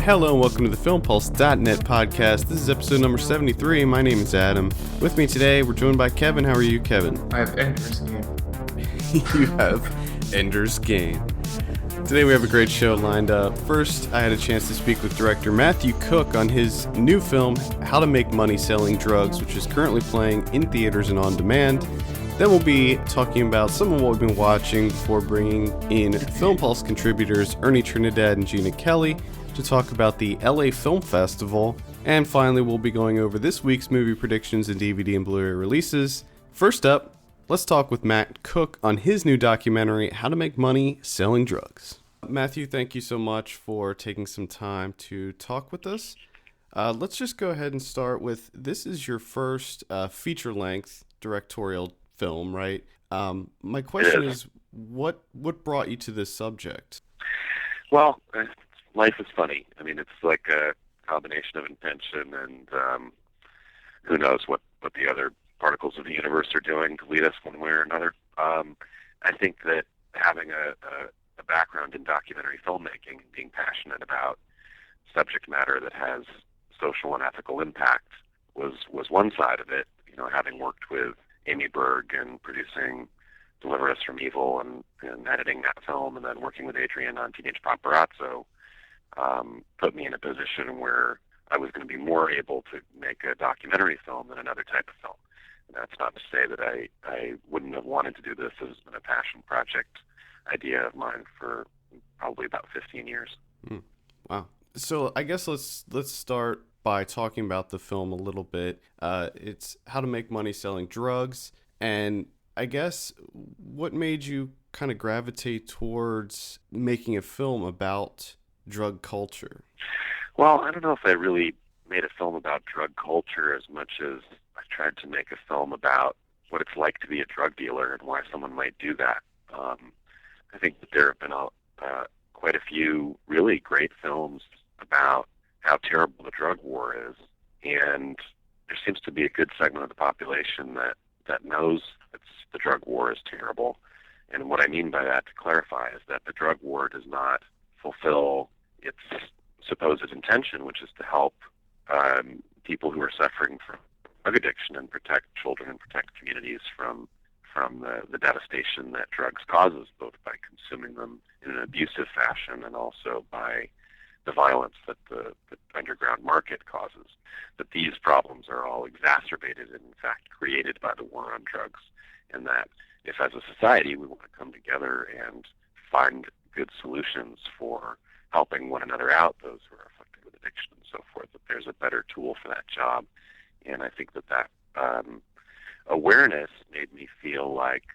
Hello and welcome to the FilmPulse.net podcast. This is episode number 73. My name is Adam. With me today, we're joined by Kevin. How are you, Kevin? I have Ender's Game. You have Ender's Game. Today we have a great show lined up. First, I had a chance to speak with director Matthew Cooke on his new film, How to Make Money Selling Drugs, which is currently playing in theaters and on demand. Then we'll be talking about some of what we've been watching before bringing in Film Pulse contributors Ernie, Trinidad, and Gina Kelly to talk about the LA Film Festival. And finally, we'll be going over this week's movie predictions and DVD and Blu Ray releases. First up, let's talk with Matt Cooke on his new documentary, How to Make Money Selling Drugs. Matthew, thank you so much for taking some time to talk with us. Let's just go ahead and start with, this is your first feature-length directorial film, right? My question is, what brought you to this subject? Well, life is funny. I mean, it's like a combination of intention and who knows what the other particles of the universe are doing to lead us one way or another. I think that having a background in documentary filmmaking and being passionate about subject matter that has social and ethical impact was one side of it. You know, having worked with Amy Berg and producing Deliver Us from Evil and editing that film, and then working with Adrian on Teenage Paparazzo, put me in a position where I was going to be more able to make a documentary film than another type of film. And that's not to say that I wouldn't have wanted to do this. It has been a passion project idea of mine for probably about 15 years. Wow. So I guess let's start by talking about the film a little bit. It's How to Make Money Selling Drugs. And I guess what made you kind of gravitate towards making a film about drug culture? Well, I don't know if I really made a film about drug culture as much as I tried to make a film about what it's like to be a drug dealer and why someone might do that. I think that there have been quite a few really great films about how terrible the drug war is, and there seems to be a good segment of the population that knows that the drug war is terrible. And what I mean by that, to clarify, is that the drug war does not fulfill its supposed intention, which is to help people who are suffering from drug addiction and protect children and protect communities from the devastation that drugs causes, both by consuming them in an abusive fashion and also by the violence that the underground market causes. That these problems are all exacerbated and, in fact, created by the war on drugs, and that if, as a society, we want to come together and find good solutions for helping one another out, those who are afflicted with addiction and so forth, that there's a better tool for that job. And I think that awareness made me feel like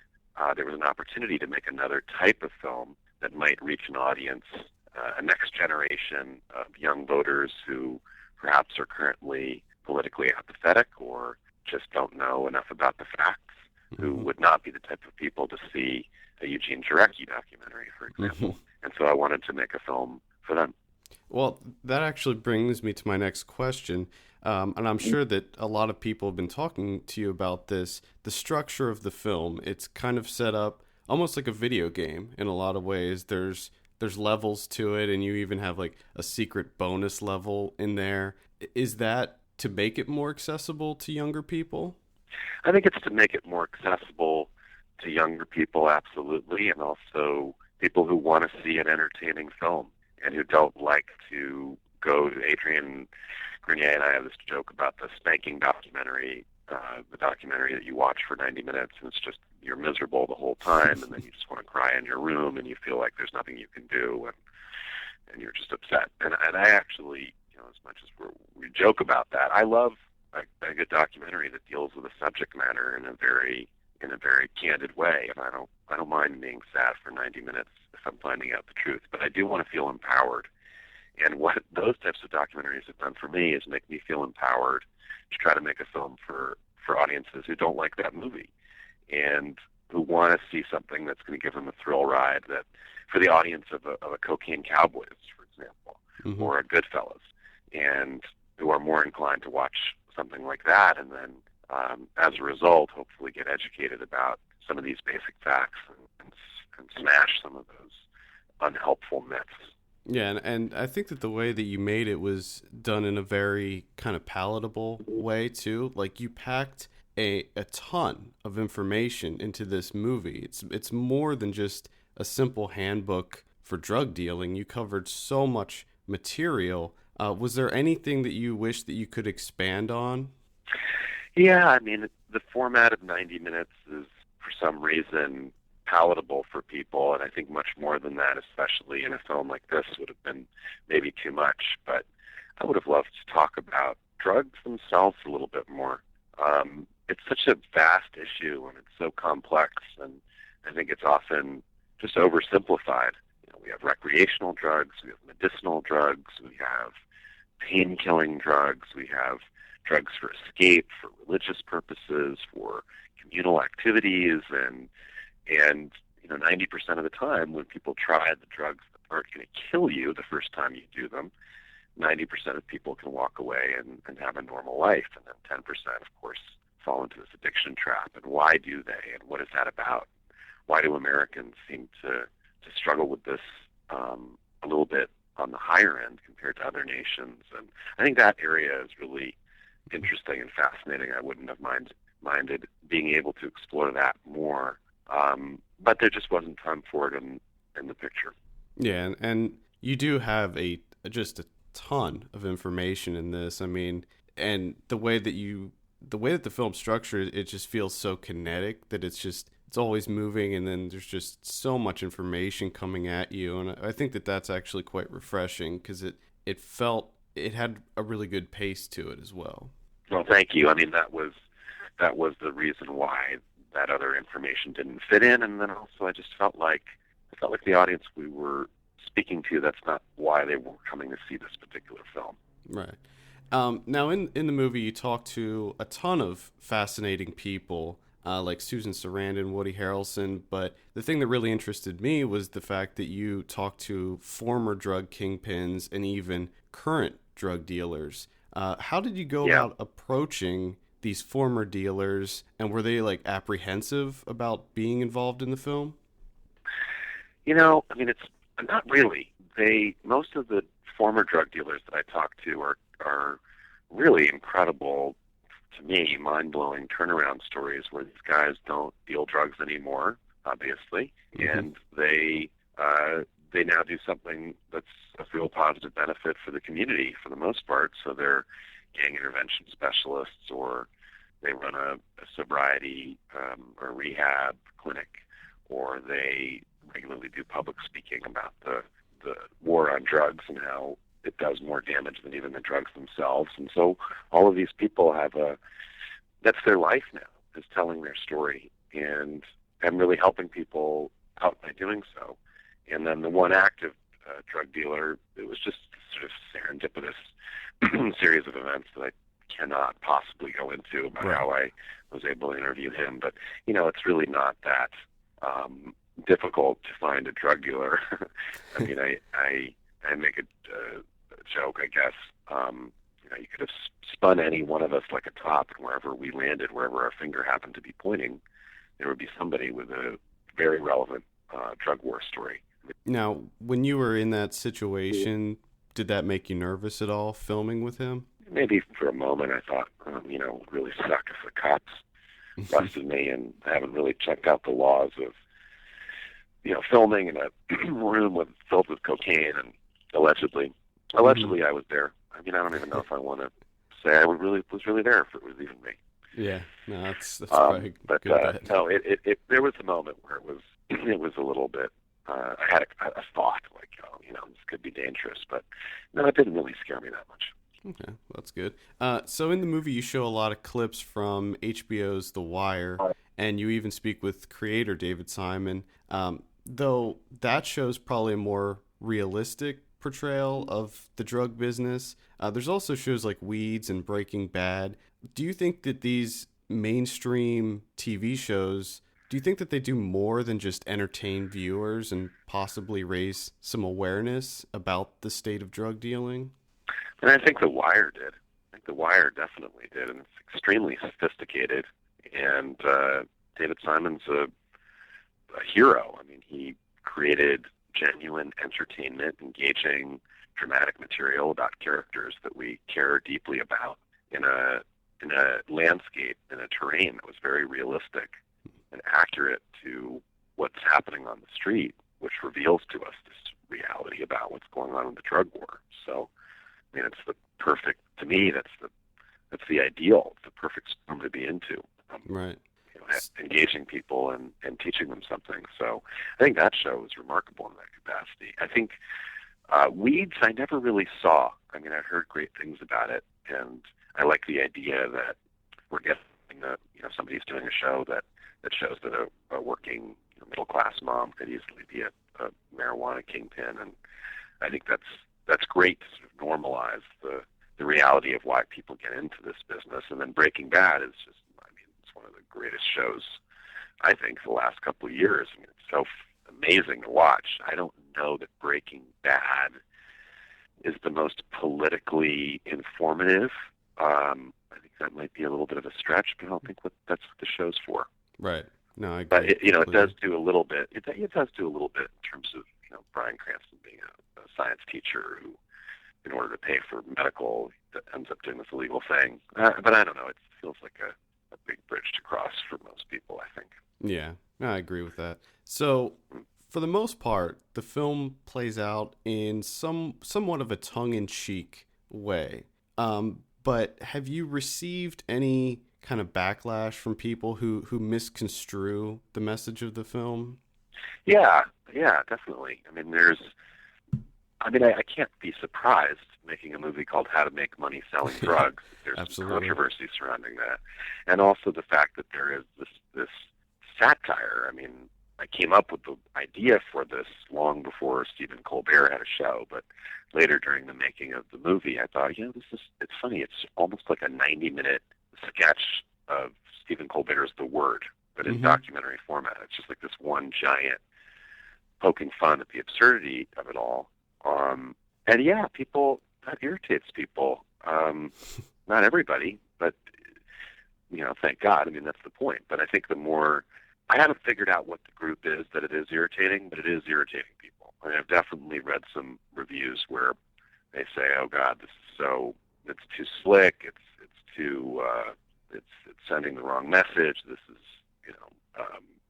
there was an opportunity to make another type of film that might reach an audience, a next generation of young voters who perhaps are currently politically apathetic or just don't know enough about the facts, who would not be the type of people to see a Eugene Jarecki documentary, for example. And so I wanted to make a film for them. Well, that actually brings me to my next question. And I'm sure that a lot of people have been talking to you about this. The structure of the film, it's kind of set up almost like a video game in a lot of ways. There's levels to it, and you even have like a secret bonus level in there. Is that to make it more accessible to younger people? I think it's to make it more accessible to younger people, absolutely, and also people who want to see an entertaining film and who don't like to go to Adrian Grenier and I have this joke about the spanking documentary, the documentary that you watch for 90 minutes, and it's just, you're miserable the whole time, and then you just want to cry in your room, and you feel like there's nothing you can do, and you're just upset. And I actually, you know, as much as we joke about that, I love a good documentary that deals with a subject matter in a very candid way, and I don't mind being sad for 90 minutes if I'm finding out the truth, but I do want to feel empowered. And what those types of documentaries have done for me is make me feel empowered to try to make a film for audiences who don't like that movie and who want to see something that's going to give them a thrill ride, that for the audience of a Cocaine Cowboys, for example, or a Goodfellas, and who are more inclined to watch something like that and then, as a result, hopefully get educated about some of these basic facts and smash some of those unhelpful myths Yeah, and I think that the way that you made it was done in a very kind of palatable way too. Like you packed a ton of information into this movie. It's more than just a simple handbook for drug dealing. You covered so much material. Was there anything that you wish that you could expand on? Yeah, I mean, the format of 90 minutes is, for some reason, palatable for people, and I think much more than that, especially in a film like this, would have been maybe too much. But I would have loved to talk about drugs themselves a little bit more. It's such a vast issue, and it's so complex, and I think it's often just oversimplified. You know, we have recreational drugs, we have medicinal drugs, we have pain-killing drugs, we have drugs for escape, for religious purposes, for communal activities, and 90% of the time when people try the drugs that aren't going to kill you the first time you do them, 90% of people can walk away and have a normal life, and then 10%, of course, fall into this addiction trap. And why do they? And what is that about? Why do Americans seem to struggle with this a little bit on the higher end compared to other nations? And I think that area is really interesting and fascinating. I wouldn't have minded being able to explore that more, but there just wasn't time for it in the picture. Yeah, and you do have just a ton of information in this. I mean, and the way that the film's structured, it just feels so kinetic that it's always moving, and then there's just so much information coming at you, and I think that that's actually quite refreshing because it had a really good pace to it as well. Well, thank you. I mean, that was the reason why that other information didn't fit in, and then also I felt like the audience we were speaking to, that's not why they were coming to see this particular film. Right. Now, in the movie, you talk to a ton of fascinating people, like Susan Sarandon, Woody Harrelson, but the thing that really interested me was the fact that you talked to former drug kingpins and even current drug dealers. How did you go about approaching these former dealers, and were they like apprehensive about being involved in the film? You know, I mean, it's not really. Most of the former drug dealers that I talked to are really incredible, to me, mind-blowing turnaround stories where these guys don't deal drugs anymore, obviously, and they now do something that's a real positive benefit for the community for the most part. So they're gang intervention specialists, or they run a sobriety or rehab clinic, or they regularly do public speaking about the war on drugs and how it does more damage than even the drugs themselves. And so all of these people that's their life now, is telling their story and really helping people out by doing so. And then the one active drug dealer, it was just sort of serendipitous series of events that I cannot possibly go into about how I was able to interview him. But, it's really not that difficult to find a drug dealer. I mean, I make a joke, I guess. You could have spun any one of us like a top, and wherever we landed, wherever our finger happened to be pointing, there would be somebody with a very relevant drug war story. Now, when you were in that situation, did that make you nervous at all, filming with him? Maybe for a moment I thought, it would really suck if the cops busted me, and I haven't really checked out the laws of, filming in a room filled with cocaine, and allegedly I was there. I mean, I don't even know if I want to say I was really there if it was even me. Yeah, no, that's probably but good. No, it there was a moment where it was a little bit. I had a thought like, this could be dangerous, but no, it didn't really scare me that much. Okay, well, that's good. So in the movie, you show a lot of clips from HBO's The Wire, and you even speak with creator David Simon. Though that show's probably a more realistic portrayal of the drug business. There's also shows like Weeds and Breaking Bad. Do you think that these mainstream TV shows, do you think that they do more than just entertain viewers and possibly raise some awareness about the state of drug dealing? And I think The Wire did. I think The Wire definitely did, and it's extremely sophisticated. And David Simon's a hero. I mean, he created genuine entertainment, engaging, dramatic material about characters that we care deeply about in a landscape, in a terrain that was very realistic and accurate to what's happening on the street, which reveals to us this reality about what's going on in the drug war. So, I mean, it's the perfect, to me, that's the ideal, it's the perfect storm to be into. Right. You know, engaging people and teaching them something. So I think that show was remarkable in that capacity. I think Weeds I never really saw. I mean, I heard great things about it, and I like the idea that we're getting that, you know, somebody's doing a show that shows that a working, you know, middle class mom could easily be a marijuana kingpin, and I think that's great to sort of normalize the reality of why people get into this business. And then Breaking Bad is just, I mean, it's one of the greatest shows I think the last couple of years. I mean, it's so amazing to watch. I don't know that Breaking Bad is the most politically informative. I think that might be a little bit of a stretch, but I don't think that's what the show's for. Right. No, I agree. But it does do a little bit. It does do a little bit in terms of, you know, Bryan Cranston being a science teacher who, in order to pay for medical, ends up doing this illegal thing. But I don't know. It feels like a big bridge to cross for most people, I think. Yeah, I agree with that. So, for the most part, the film plays out in somewhat of a tongue-in-cheek way. But have you received any kind of backlash from people who misconstrue the message of the film? Yeah, definitely. I mean, I can't be surprised making a movie called How to Make Money Selling Drugs. There's Absolutely. Controversy surrounding that. And also the fact that there is this satire. I mean, I came up with the idea for this long before Stephen Colbert had a show, but later during the making of the movie, I thought, you know, it's funny. It's almost like a 90-minute sketch of Stephen Colbert's The Word, but in documentary format. It's just like this one giant poking fun at the absurdity of it all. And yeah, that irritates people. Not everybody, but, you know, thank God. I mean, that's the point. But I think I haven't figured out what the group is that it is irritating, but it is irritating people. I mean, I've definitely read some reviews where they say, "Oh God, it's too slick. It's too, it's sending the wrong message. This is, you know,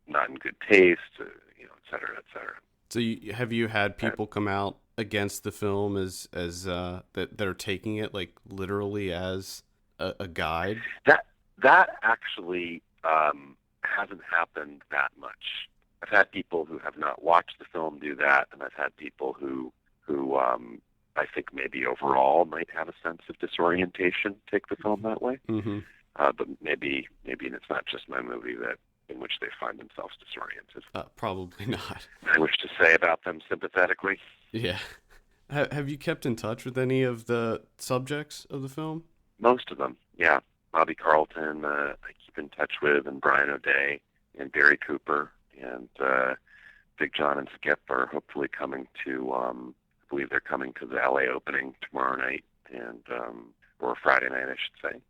not in good taste, you know, et cetera, et cetera." So have you had people come out against the film as that are taking it like literally as a guide? That actually hasn't happened that much. I've had people who have not watched the film do that, and I've had people who I think maybe overall might have a sense of disorientation take the film that way. Mm-hmm. But maybe it's not just my movie in which they find themselves disoriented. Probably not. I wish to say about them sympathetically. Yeah. Have you kept in touch with any of the subjects of the film? Most of them, yeah. Bobby Carlton, I keep in touch with, and Brian O'Day, and Barry Cooper, and Big John and Skip are hopefully coming to, I believe they're coming to the LA opening tomorrow night, and or Friday night, I should say.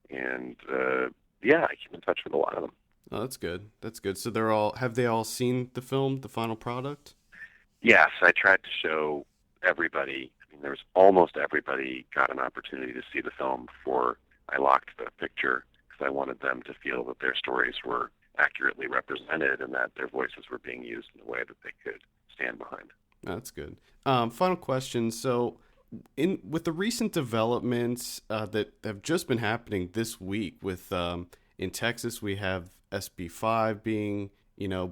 And yeah, I keep in touch with a lot of them. Oh, that's good. That's good. So have they all seen the film, the final product? Yes, I tried to show everybody. I mean, almost everybody got an opportunity to see the film before I locked the picture, because I wanted them to feel that their stories were accurately represented and that their voices were being used in a way that they could stand behind. That's good. Final question. So, with the recent developments that have just been happening this week, with in Texas we have SB 5 being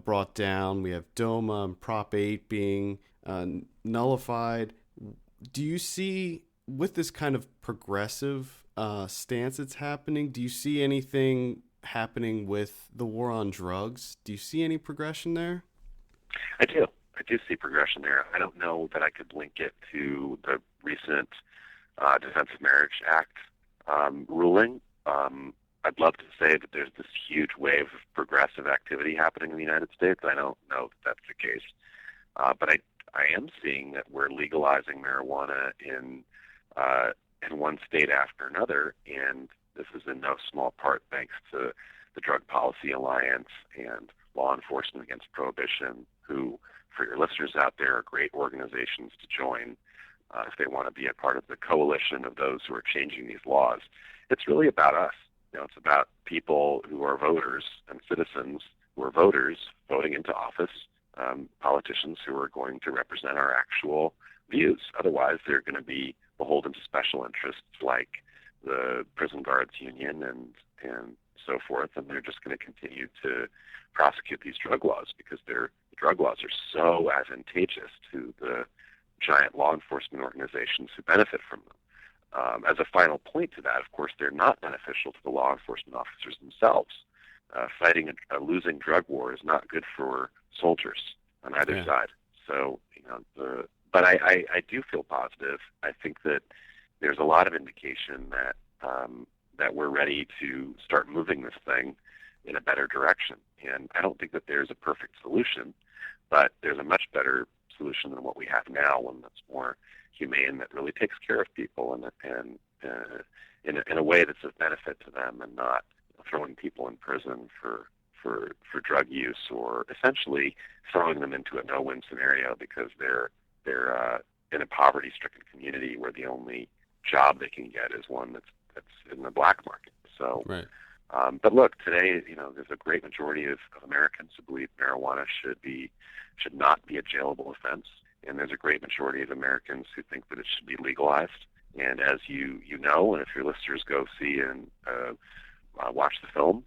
brought down, we have DOMA and Prop 8 being nullified. Do you see, with this kind of progressive stance that's happening, do you see anything happening with the war on drugs? Do you see any progression there? I do see progression there. I don't know that I could link it to the recent Defense of Marriage Act ruling. I'd love to say that there's this huge wave of progressive activity happening in the United States. I don't know that that's the case. But I am seeing that we're legalizing marijuana in one state after another, and this is in no small part thanks to the Drug Policy Alliance and Law Enforcement Against Prohibition, who for your listeners out there are great organizations to join if they want to be a part of the coalition of those who are changing these laws. It's really about us. It's about people who are voters and citizens who are voters voting into office, politicians who are going to represent our actual views. Otherwise, they're going to be beholden to special interests like the prison guards union and so forth, and they're just going to continue to prosecute these drug laws because the drug laws are so advantageous to the giant law enforcement organizations who benefit from them. As a final point to that, of course, they're not beneficial to the law enforcement officers themselves. Fighting a losing drug war is not good for soldiers on either side. So, but I do feel positive. I think that there's a lot of indication that that we're ready to start moving this thing in a better direction. And I don't think that there's a perfect solution, but there's a much better solution than what we have now, one that's more humane, that really takes care of people and in a way that's of benefit to them, and not throwing people in prison for drug use, or essentially throwing them into a no-win scenario because they're in a poverty-stricken community where the only job they can get is one that's in the black market. So, right. But look, today, there's a great majority of Americans who believe marijuana should not be a jailable offense, and there's a great majority of Americans who think that it should be legalized. And as you know, and if your listeners go see and watch the film,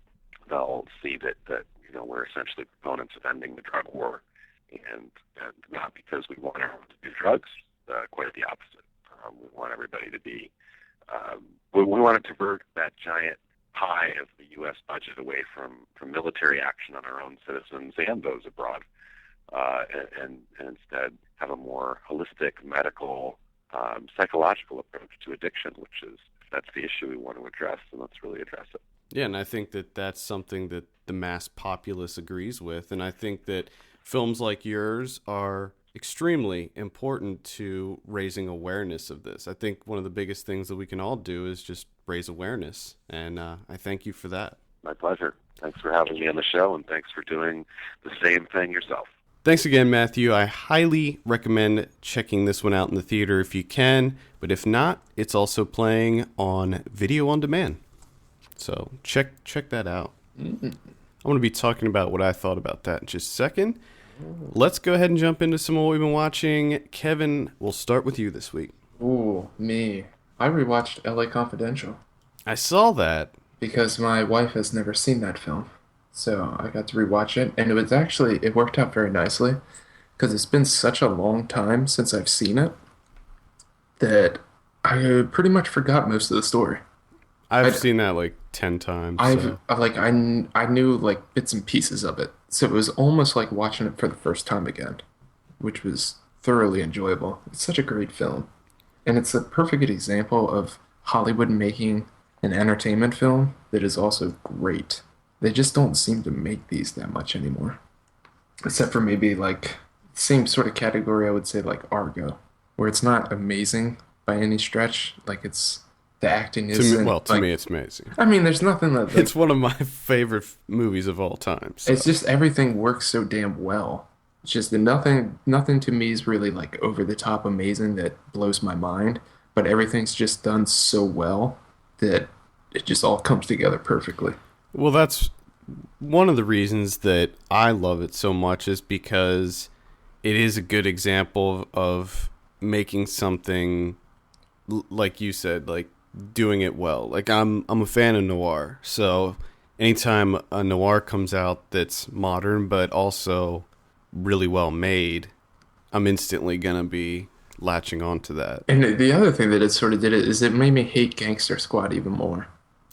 they'll see that we're essentially proponents of ending the drug war, and not because we want everyone to do drugs, quite the opposite. We want everybody to be. We want to divert that giant pie of the U.S. budget away from military action on our own citizens and those abroad, and instead have a more holistic, medical, psychological approach to addiction, which is, if that's the issue we want to address, then let's really address it. Yeah, and I think that that's something that the mass populace agrees with, and I think that films like yours are extremely important to raising awareness of this. I think one of the biggest things that we can all do is just raise awareness, and I thank you for that. My pleasure. Thanks for having me on the show, and thanks for doing the same thing yourself. Thanks again, Matthew. I highly recommend checking this one out in the theater if you can, but if not, it's also playing on video on demand. So check that out. Mm-hmm. I'm going to be talking about what I thought about that in just a second. Let's go ahead and jump into some of what we've been watching. Kevin, we'll start with you this week. Ooh, me. I rewatched LA Confidential. I saw that. Because my wife has never seen that film. So I got to rewatch it, and it worked out very nicely, because it's been such a long time since I've seen it that I pretty much forgot most of the story. I've seen that like 10 times. I knew like bits and pieces of it, so it was almost like watching it for the first time again, which was thoroughly enjoyable. It's such a great film, and it's a perfect example of Hollywood making an entertainment film that is also great. They just don't seem to make these that much anymore. Except for maybe like same sort of category, I would say like Argo, where it's not amazing by any stretch. Like the acting isn't. To me, it's amazing. I mean, there's nothing that. It's one of my favorite movies of all time. So. It's just everything works so damn well. It's just nothing to me is really like over the top amazing that blows my mind. But everything's just done so well that it just all comes together perfectly. Well, that's one of the reasons that I love it so much, is because it is a good example of making something, like you said, like doing it well. Like I'm a fan of noir, so anytime a noir comes out that's modern but also really well made, I'm instantly gonna be latching onto that. And the other thing that it sort of did is it made me hate Gangster Squad even more.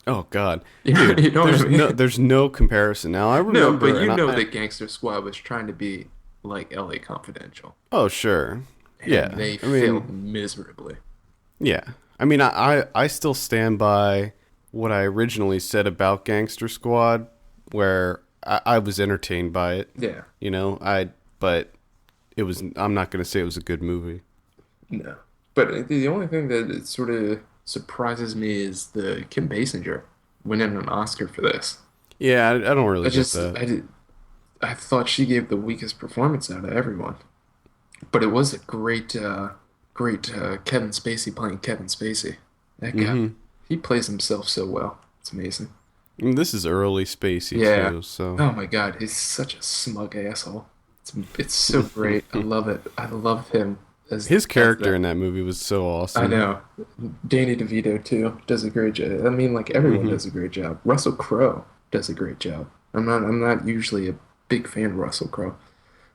Oh God, dude, you know what I mean? There's no comparison. Now I remember, that Gangster Squad was trying to be like LA Confidential. Oh sure, and they failed miserably. Yeah, I mean, I still stand by what I originally said about Gangster Squad, where I was entertained by it. Yeah, but it was. I'm not going to say it was a good movie. No, but the only thing that it sort of surprises me is the Kim Basinger winning an Oscar for this. Yeah, I don't really get that. I thought she gave the weakest performance out of everyone. But it was a great Kevin Spacey playing Kevin Spacey. That guy, Mm-hmm. he plays himself so well. It's amazing. And this is early Spacey Yeah. too, so Oh my God, he's such a smug asshole. It's so great. I love it. I love him his as character that. in that movie was so I awesome. know. Danny DeVito too does a great job. I mean, like everyone Mm-hmm. does a great job. Russell Crowe does a great job. I'm not usually a big fan of Russell Crowe,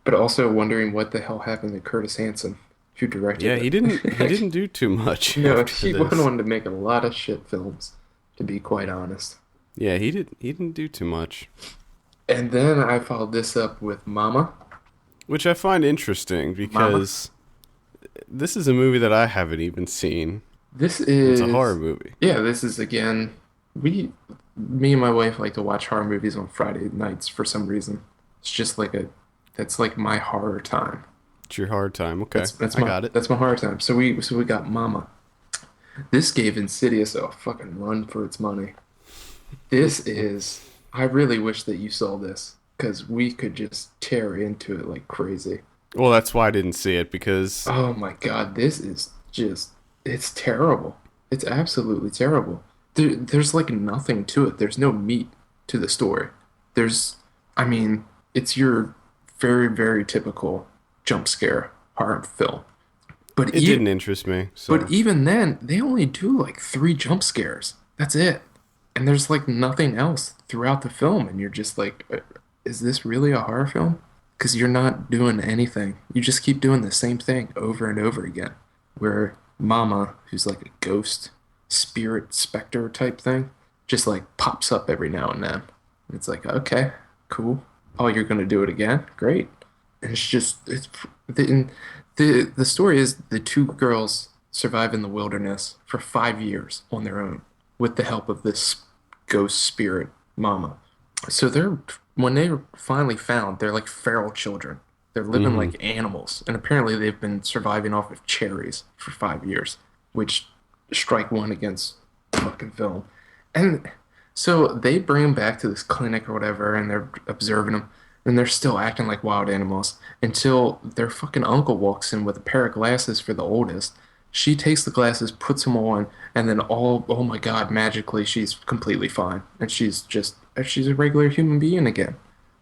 but also wondering what the hell happened to Curtis Hanson, who directed Yeah, he it. didn't do too much No, after he went this. on to make a lot of shit films, to be quite honest. Yeah, he didn't do too much. And then I followed this up with Mama. Which I find interesting Mama. because this is a movie that I haven't even seen. This It's is a horror movie. Yeah, this is again. Me and my wife like to watch horror movies on Friday nights for some reason. It's just like that's like my horror time. It's your hard time. Okay, That's I my got it. that's my horror time. So we got Mama. This gave Insidious a fucking run for its money. This is. I really wish that you saw this because we could just tear into it like crazy. Well, that's why I didn't see it because Oh my God, this is just. It's terrible. It's absolutely terrible. There's like nothing to it. There's no meat to the story. I mean, it's your very, very typical jump scare horror film. But it didn't interest me. So but even then, they only do like three jump scares. That's it. And there's like nothing else throughout the film. And you're just like, is this really a horror film? Because you're not doing anything. You just keep doing the same thing over and over again. Where Mama, who's like a ghost, spirit, specter type thing, just like pops up every now and then. And it's like, okay, cool. Oh, you're gonna do it again? Great. And it's just the story is the two girls survive in the wilderness for 5 years on their own with the help of this ghost spirit Mama. So when they were finally found, they're like feral children. They're living like animals, and apparently they've been surviving off of cherries for 5 years, which strike one against fucking film. And so they bring them back to this clinic or whatever, and they're observing them, and they're still acting like wild animals until their fucking uncle walks in with a pair of glasses for the oldest. She takes the glasses, puts them on, and then oh my God, magically she's completely fine, and she's a regular human being again.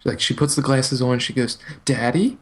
Like she puts the glasses on, she goes, "Daddy."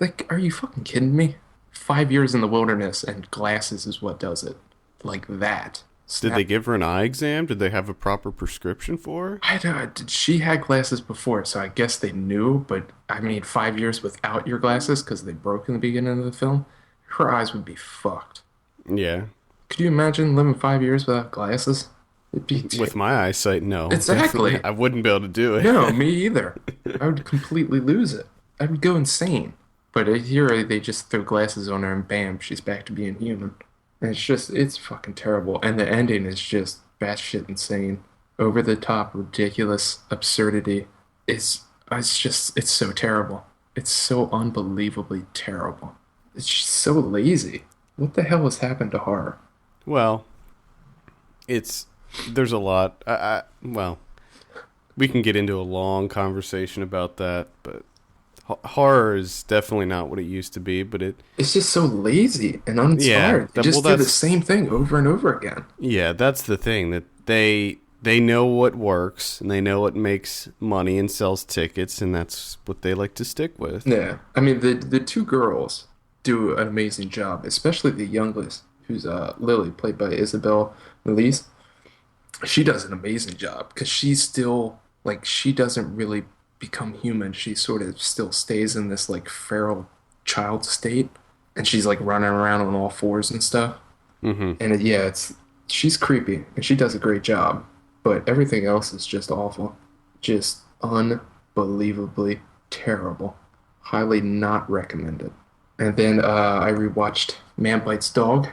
Like, are you fucking kidding me? 5 years in the wilderness and glasses is what does it. Like that. did they give her an eye exam? Did they have a proper prescription for her? I don't. She had glasses before, so I guess they knew. But I mean, 5 years without your glasses because they broke in the beginning of the film, her eyes would be fucked. Yeah. Could you imagine living 5 years without glasses? It'd be With my eyesight, no. Exactly. Definitely. I wouldn't be able to do it. No, me either. I would completely lose it. I would go insane. But here they just throw glasses on her and bam, she's back to being human. And it's fucking terrible. And the ending is just batshit insane. Over the top, ridiculous absurdity. It's so terrible. It's so unbelievably terrible. It's just so lazy. What the hell has happened to horror? Well, there's a lot. Well, we can get into a long conversation about that, but horror is definitely not what it used to be, but It's just so lazy and uninspired. They just do the same thing over and over again. yeah, that's the thing, that they know what works and they know what makes money and sells tickets, and that's what they like to stick with. Yeah, I mean the two girls do an amazing job, especially the youngest, who's Lily, played by Isabel Melise. She does an amazing job because she's still like she doesn't really become human. She sort of still stays in this like feral child state, and she's like running around on all fours and stuff. And she's creepy and she does a great job, but everything else is just awful, just unbelievably terrible. Highly not recommended. And then I rewatched Man Bites Dog,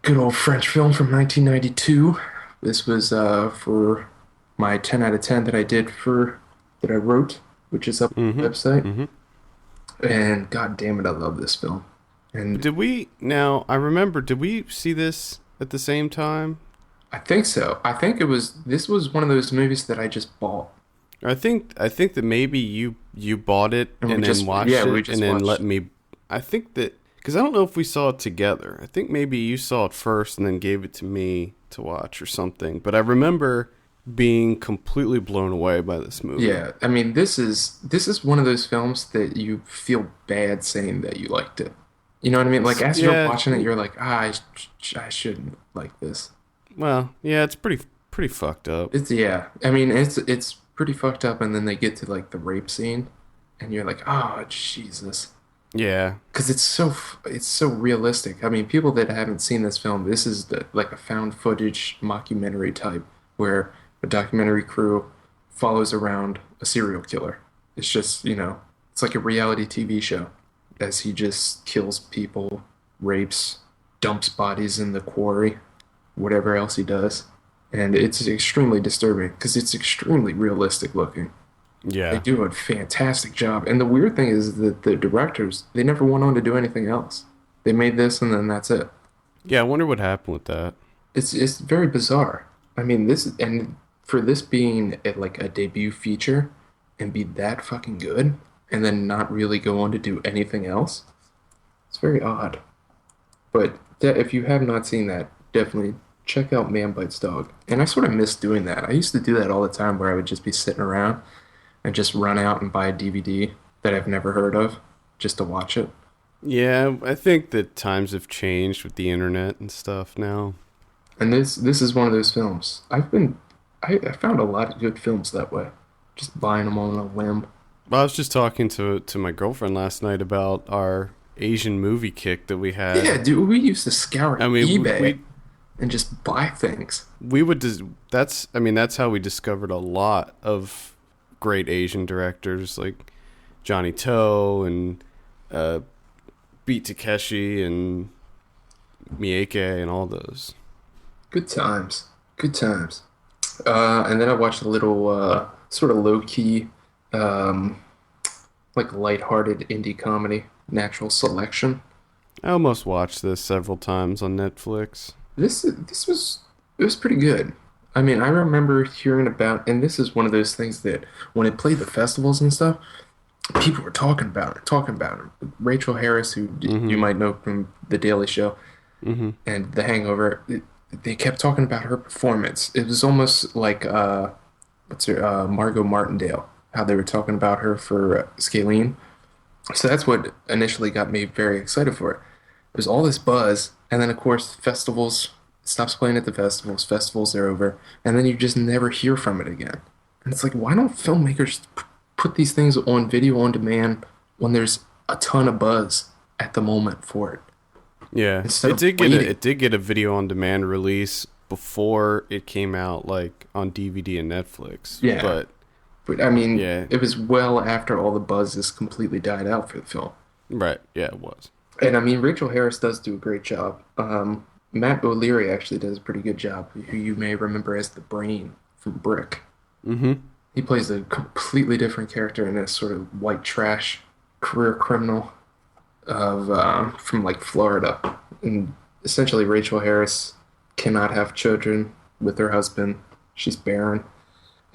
good old French film from 1992. This was for my 10 out of 10 that I wrote, which is up on the website. And god damn it, I love this film. And Did we see this at the same time? I think so. I think this was one of those movies that I just bought. I think that maybe you bought it and then watched it and then let me. I think that because I don't know if we saw it together. I think maybe you saw it first and then gave it to me to watch or something. But I remember being completely blown away by this movie. Yeah, I mean, this is one of those films that you feel bad saying that you liked it. You know what I mean? Like as you're watching it, you're like, I shouldn't like this. Well, yeah, it's pretty fucked up. I mean, it's pretty fucked up, and then they get to like the rape scene, and you're like, oh Jesus. Yeah, because it's so realistic. I mean, people that haven't seen this film, this is like a found footage mockumentary type where a documentary crew follows around a serial killer. It's just, it's like a reality TV show as he just kills people, rapes, dumps bodies in the quarry, whatever else he does. And it's extremely disturbing because it's extremely realistic looking. Yeah. They do a fantastic job. And the weird thing is that the directors, they never went on to do anything else. They made this and then that's it. Yeah, I wonder what happened with that. It's very bizarre. I mean, for this being like a debut feature and be that fucking good and then not really go on to do anything else, it's very odd. But if you have not seen that, definitely check out Man Bites Dog. And I sort of miss doing that. I used to do that all the time where I would just be sitting around and just run out and buy a DVD that I've never heard of just to watch it. Yeah, I think that times have changed with the internet and stuff now. And this is one of those films. I found a lot of good films that way. Just buying them on a whim. I was just talking to my girlfriend last night about our Asian movie kick that we had. Yeah, dude, we used to scour eBay and just buy things. That's how we discovered a lot of great Asian directors like Johnny To and Beat Takeshi and Miike and all those. Good times. And then I watched a little sort of low-key like lighthearted indie comedy, Natural Selection. I almost watched this several times on Netflix. It was pretty good. I mean, I remember hearing about, and this is one of those things that when it played the festivals and stuff, people were talking about it. Rachel Harris, who you might know from The Daily Show and The Hangover, they kept talking about her performance. It was almost like Margot Martindale, how they were talking about her for Scalene. So that's what initially got me very excited for it. There's all this buzz, and then of course festivals, it stops playing at the festivals are over, and then you just never hear from it again. And it's like, why don't filmmakers put these things on video on demand when there's a ton of buzz at the moment for it? Yeah, it did get a video on demand release before it came out, like on DVD and Netflix. Yeah, but I mean, yeah, it was well after all the buzz has completely died out for the film. Right. Yeah, it was. And I mean, Rachel Harris does do a great job. Matt O'Leary actually does a pretty good job, who you may remember as the Brain from Brick. Mm-hmm. He plays a completely different character in this sort of white trash career criminal from like Florida. And essentially Rachel Harris cannot have children with her husband. She's barren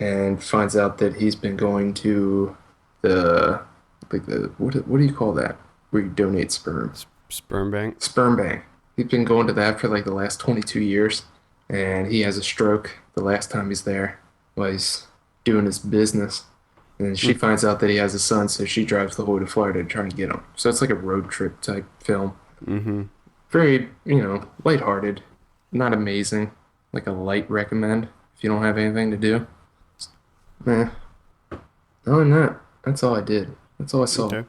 and finds out that he's been going to what do you call that? Where you donate sperm. Sperm bank? Sperm bank. He's been going to that for like the last 22 years. And he has a stroke the last time he's there while he's doing his business. And she finds out that he has a son, so she drives the whole way to Florida to try and get him. So it's like a road trip type film. Mm-hmm. Very, lighthearted. Not amazing. Like a light recommend if you don't have anything to do. Other than that, that's all I did. That's all I saw. Okay.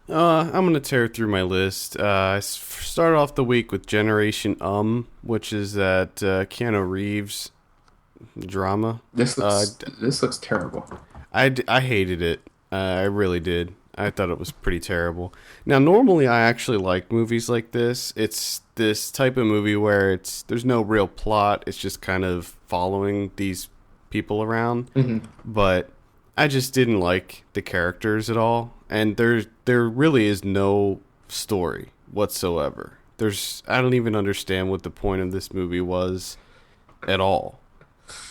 I'm going to tear through my list. I started off the week with Generation which is that Keanu Reeves drama. This looks terrible. I hated it. I really did. I thought it was pretty terrible. Now, normally I actually like movies like this. It's this type of movie where there's no real plot. It's just kind of following these people around. Mm-hmm. But I just didn't like the characters at all. And there really is no story whatsoever. I don't even understand what the point of this movie was at all.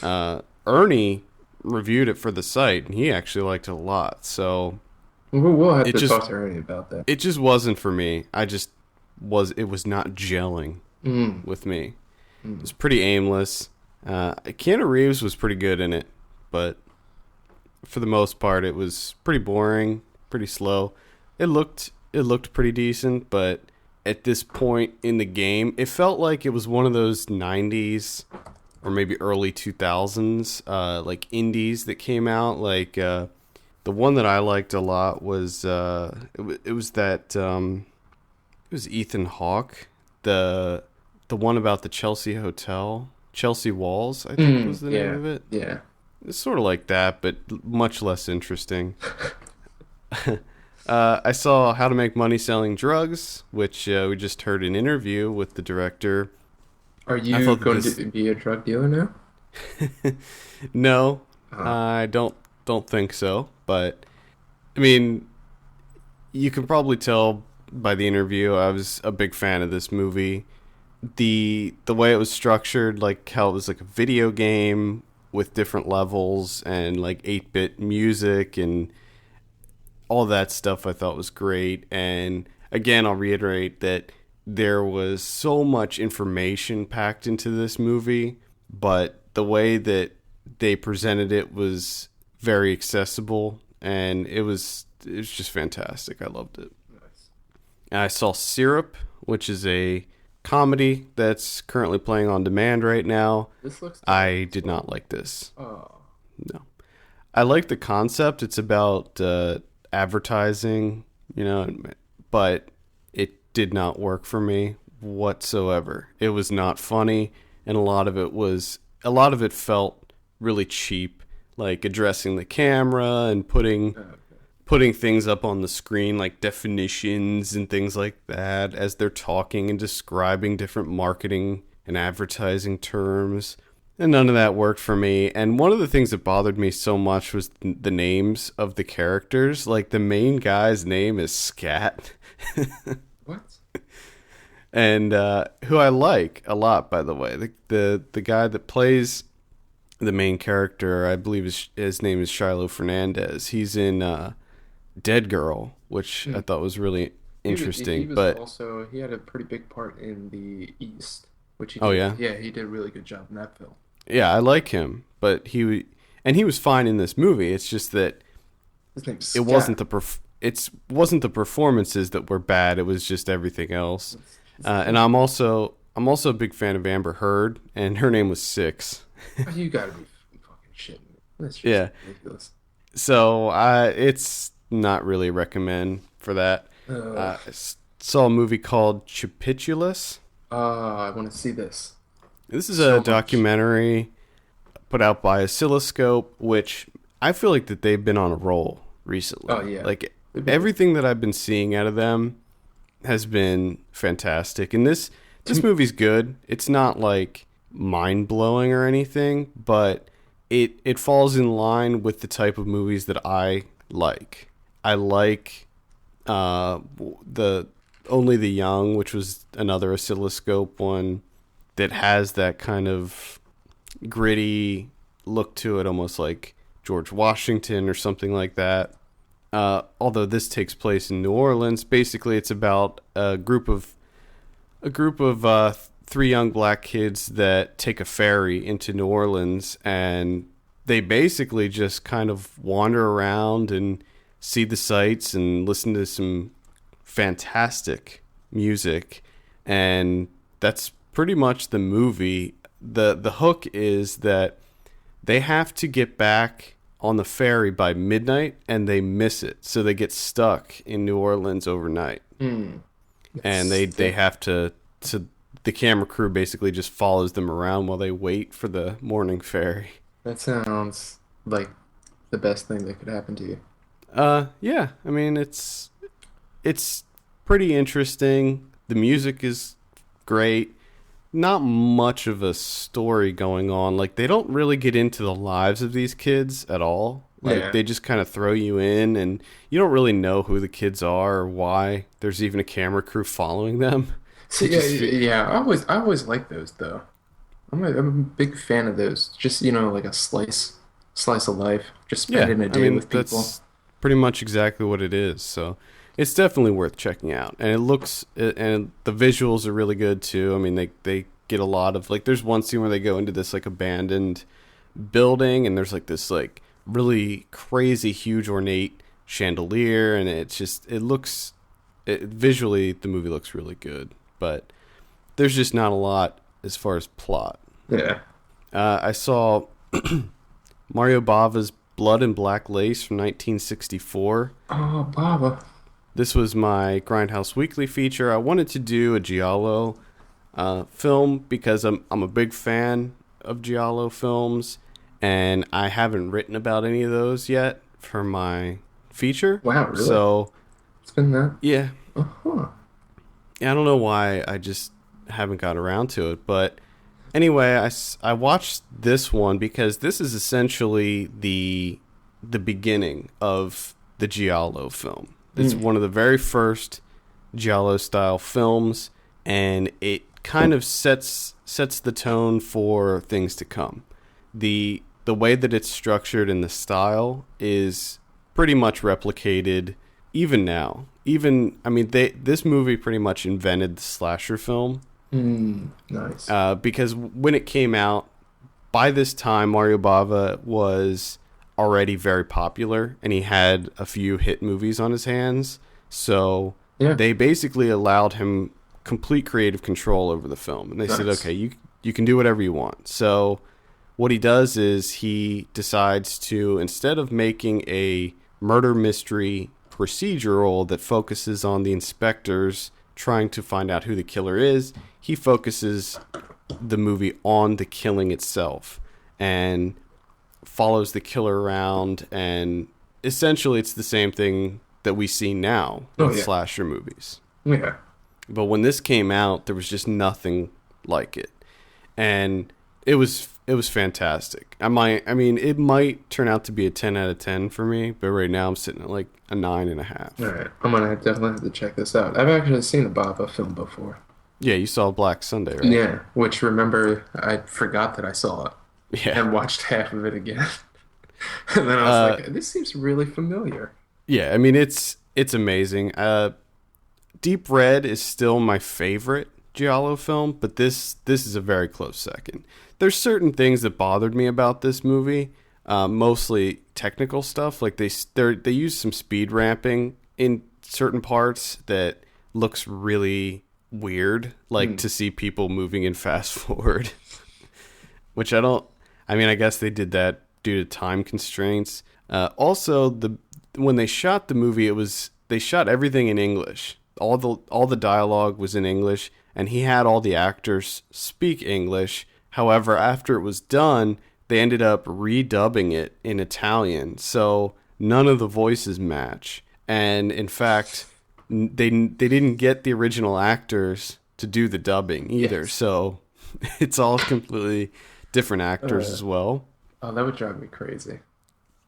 Ernie reviewed it for the site, and he actually liked it a lot. So We'll have it to just talk to Ernie about that. it just wasn't for me. It was not gelling Mm. with me. It was pretty aimless. Keanu Reeves was pretty good in it, but for the most part, it was pretty boring, pretty slow. It looked pretty decent, but at this point in the game, it felt like it was one of those 90s or maybe early 2000s like indies that came out. Like the one that I liked a lot was it was Ethan Hawke, the one about the Chelsea Hotel, Chelsea Walls, I think was the name of it. Yeah. It's sort of like that, but much less interesting. I saw How to Make Money Selling Drugs, which we just heard an interview with the director. Are I you thought going this- to be a drug dealer now? No, Oh. I don't think so. But I mean, you can probably tell by the interview I was a big fan of this movie. The way it was structured, like how it was like a video game with different levels and like 8-bit music and all that stuff, I thought was great. And again, I'll reiterate that there was so much information packed into this movie, but the way that they presented it was very accessible, and it was just fantastic. I loved it. Nice. And I saw Syrup, which is a comedy that's currently playing on demand right now. This looks. I did not like this. Oh. No. I like the concept. It's about advertising, but it did not work for me whatsoever. It was not funny, and a lot of it felt really cheap, like addressing the camera and putting things up on the screen like definitions and things like that as they're talking and describing different marketing and advertising terms. And none of that worked for me. And one of the things that bothered me so much was the names of the characters. Like the main guy's name is Scat. What? And who I like a lot, by the way. The guy that plays the main character, I believe his name is Shiloh Fernandez. He's in Dead Girl, which I thought was really interesting. He was but also he had a pretty big part in The East, which he Oh, did, yeah? he did a really good job in that film. yeah, I like him. But he was fine in this movie. It's just that His name's it wasn't the performances that were bad. It was just everything else. And I'm also a big fan of Amber Heard, and her name was Six. Oh, you gotta be fucking shitting me. That's just Yeah. ridiculous. So it's not really a recommend for that. Saw a movie called Chapitulous. I want to see this. This is So a much. documentary put out by Oscilloscope, which I feel like that they've been on a roll recently. Oh, yeah. Like They've been- everything that I've been seeing out of them has been fantastic. And this movie's good. It's not like mind blowing or anything, but it falls in line with the type of movies that I like. I like the Only the Young, which was another Oscilloscope one that has that kind of gritty look to it, almost like George Washington or something like that. Although this takes place in New Orleans, basically it's about a group of three young black kids that take a ferry into New Orleans, and they basically just kind of wander around and see the sights and listen to some fantastic music, and that's pretty much the movie. The hook is that they have to get back on the ferry by midnight, and they miss it, so they get stuck in New Orleans overnight. And they have to the camera crew basically just follows them around while they wait for the morning ferry. That sounds like the best thing that could happen to you. Yeah, I mean it's pretty interesting. The music is great. Not much of a story going on. Like they don't really get into the lives of these kids at all. Like Yeah. they just kind of throw you in, and you don't really know who the kids are or why there's even a camera crew following them. So, I always like those though. I'm a big fan of those. Just like a slice slice of life, just Yeah, spending a I day mean, with people. that's pretty much exactly what it is. So it's definitely worth checking out. And and the visuals are really good too. I mean, they get a lot of, like, there's one scene where they go into this, like, abandoned building, and there's, like, this, like, really crazy, huge, ornate chandelier, and visually, the movie looks really good. But there's just not a lot as far as plot. Yeah. I saw Mario Bava's Blood and Black Lace from 1964. Oh, Baba. This was my Grindhouse Weekly feature. I wanted to do a Giallo film because I'm a big fan of Giallo films, and I haven't written about any of those yet for my feature. Wow, really? So, It's been that? yeah. Uh-huh. Yeah, I don't know why I just haven't got around to it, but anyway, I watched this one because this is essentially the beginning of the Giallo film. It's one of the very first Giallo-style films, and it kind of sets the tone for things to come. The way that it's structured and the style is pretty much replicated even now. This movie pretty much invented the slasher film. Nice. Because when it came out, by this time, Mario Bava was already very popular, and he had a few hit movies on his hands. So they basically allowed him complete creative control over the film. And they said, okay, you can do whatever you want. So what he does is he decides to, instead of making a murder mystery procedural that focuses on the inspectors trying to find out who the killer is, he focuses the movie on the killing itself and follows the killer around, and essentially it's the same thing that we see now with slasher movies. Yeah. But when this came out, there was just nothing like it. And it was fantastic. It might turn out to be a 10 out of 10 for me, but right now I'm sitting at like a 9.5. All right. I'm going to definitely have to check this out. I've actually seen a Baba film before. Yeah, you saw Black Sunday, right? Yeah, which, remember, I forgot that I saw it. Yeah. And watched half of it again. And then I was like, this seems really familiar. Yeah, I mean, it's amazing. Deep Red is still my favorite Giallo film, but this is a very close second. There's certain things that bothered me about this movie, mostly technical stuff. Like they use some speed ramping in certain parts that looks really weird, like to see people moving in fast forward, which I guess they did that due to time constraints. Also, when they shot the movie, they shot everything in English. All the dialogue was in English, and he had all the actors speak English. However, after it was done, they ended up redubbing it in Italian, so none of the voices match. And in fact, they didn't get the original actors to do the dubbing either. Yes. So it's all completely different actors as well. Oh, that would drive me crazy.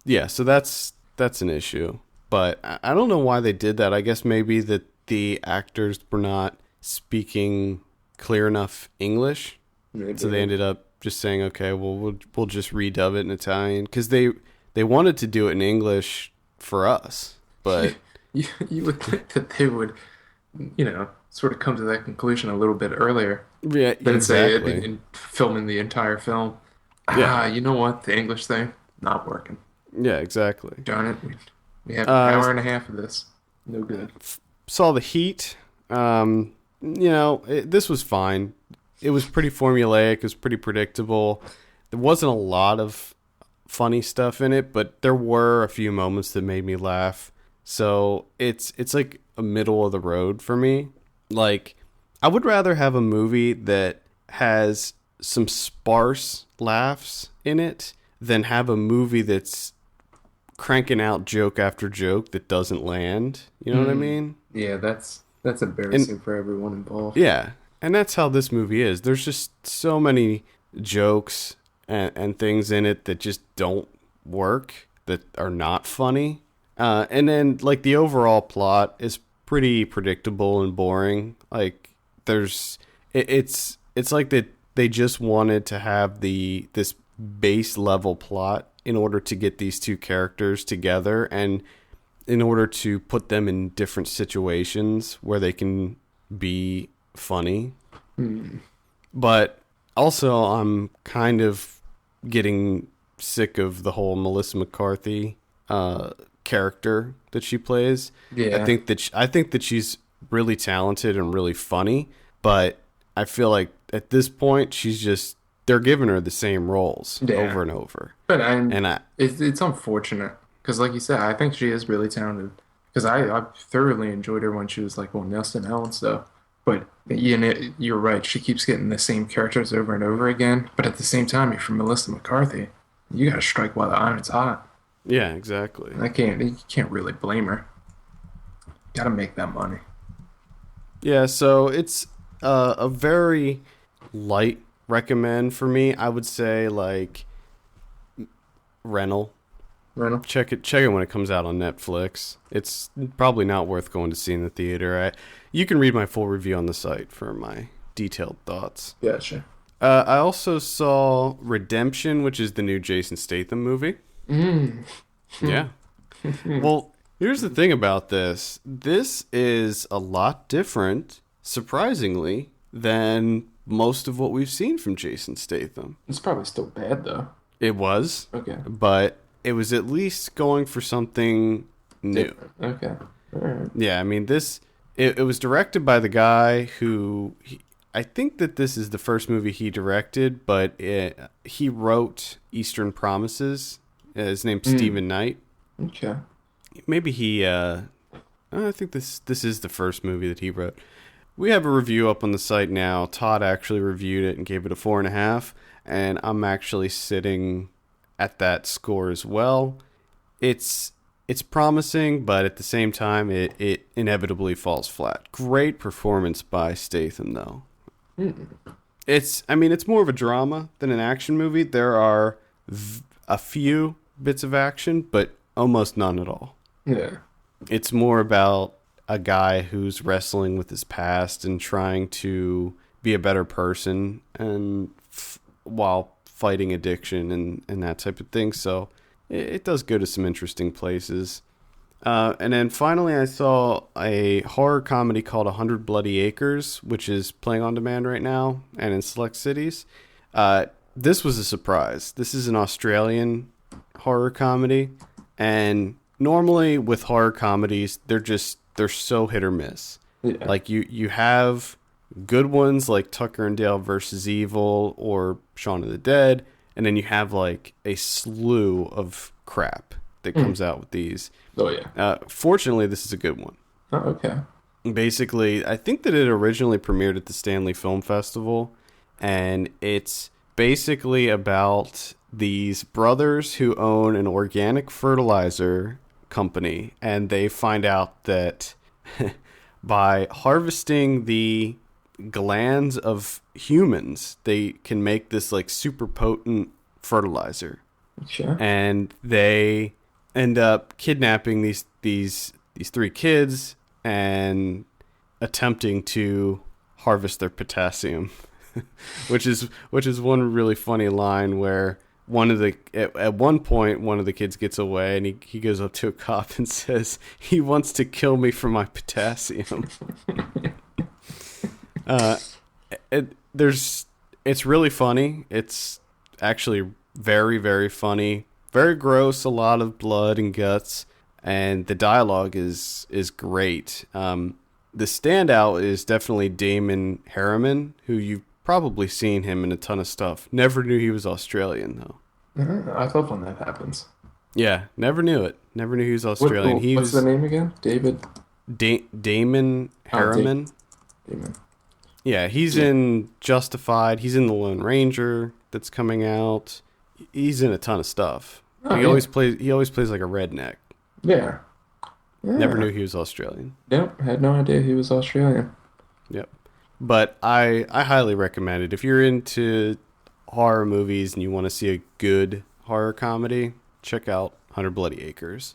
Yeah, so that's an issue. But I don't know why they did that. I guess maybe that the actors were not speaking clear enough English. Maybe. So they ended up just saying, okay, well, we'll just redub it in Italian. Because they wanted to do it in English for us. But you would think that they would, sort of come to that conclusion a little bit earlier. Yeah, than exactly. say in filming the entire film. Yeah. You know what? The English thing, not working. Yeah, exactly. Darn it. We have an hour and a half of this. No good. Saw The Heat. This was fine. It was pretty formulaic. It was pretty predictable. There wasn't a lot of funny stuff in it, but there were a few moments that made me laugh. So it's like a middle of the road for me. Like, I would rather have a movie that has some sparse laughs in it than have a movie that's cranking out joke after joke that doesn't land. You know what I mean? Yeah, that's embarrassing for everyone involved. Yeah, and that's how this movie is. There's just so many jokes and things in it that just don't work, that are not funny. And then, like, the overall plot is pretty predictable and boring. Like, it's like that they just wanted to have this base level plot in order to get these two characters together and in order to put them in different situations where they can be funny. But also, I'm kind of getting sick of the whole Melissa McCarthy character that she plays. Yeah. I think that she's really talented and really funny, but I feel like at this point they're giving her the same roles over and over. But it's unfortunate because, like you said, I think she is really talented. Because I thoroughly enjoyed her when she was like on SNL and stuff. But you're right, she keeps getting the same characters over and over again. But at the same time, you're from Melissa McCarthy. You gotta strike while the iron's hot. Yeah, exactly. You can't really blame her. Gotta make that money. Yeah, so it's a very light recommend for me. I would say like rental. Check it when it comes out on Netflix. It's probably not worth going to see in the theater. You can read my full review on the site for my detailed thoughts. Gotcha. I also saw Redemption, which is the new Jason Statham movie. Yeah. Well, here's the thing about this. This is a lot different, surprisingly, than most of what we've seen from Jason Statham. It's probably still bad, though. It was. Okay. But it was at least going for something new. Different. Okay. All right. Yeah, I mean, it was directed by the guy who... I think that this is the first movie he directed, but he wrote Eastern Promises. His name's Stephen Knight. Okay. Maybe I think this is the first movie that he wrote. We have a review up on the site now. Todd actually reviewed it and gave it a 4.5, and I'm actually sitting at that score as well. It's promising, but at the same time, it inevitably falls flat. Great performance by Statham, though. It's more of a drama than an action movie. There are a few bits of action, but almost none at all. Yeah. It's more about a guy who's wrestling with his past and trying to be a better person and while fighting addiction and that type of thing. So it does go to some interesting places. And then finally, I saw a horror comedy called 100 Bloody Acres, which is playing on demand right now and in select cities. This was a surprise. This is an Australian horror comedy, and normally with horror comedies, they're so hit or miss. Yeah. Like you have good ones like Tucker and Dale versus Evil or Shaun of the Dead, and then you have like a slew of crap that comes out with these. Oh, yeah. Fortunately, this is a good one. Oh, okay. Basically, I think that it originally premiered at the Stanley Film Festival, and it's basically about these brothers who own an organic fertilizer company, and they find out that by harvesting the glands of humans, they can make this like super potent fertilizer. Sure. And they end up kidnapping these three kids and attempting to harvest their potassium, which is one really funny line where at one point one of the kids gets away and he goes up to a cop and says he wants to kill me for my potassium. It's really funny. It's actually very, very funny. Very gross, a lot of blood and guts, and the dialogue is great. The standout is definitely Damon Harriman, who you've probably seen him in a ton of stuff. Never knew he was Australian, though. I love when that happens. Yeah, never knew it. Never knew he was Australian. What's the name again? David? Damon Harriman. Damon. Yeah, he's in Justified. He's in The Lone Ranger that's coming out. He's in a ton of stuff. He always plays like a redneck. Yeah. Never knew he was Australian. Nope, had no idea he was Australian. Yep. But I highly recommend it. If you're into horror movies and you want to see a good horror comedy, check out 100 Bloody Acres.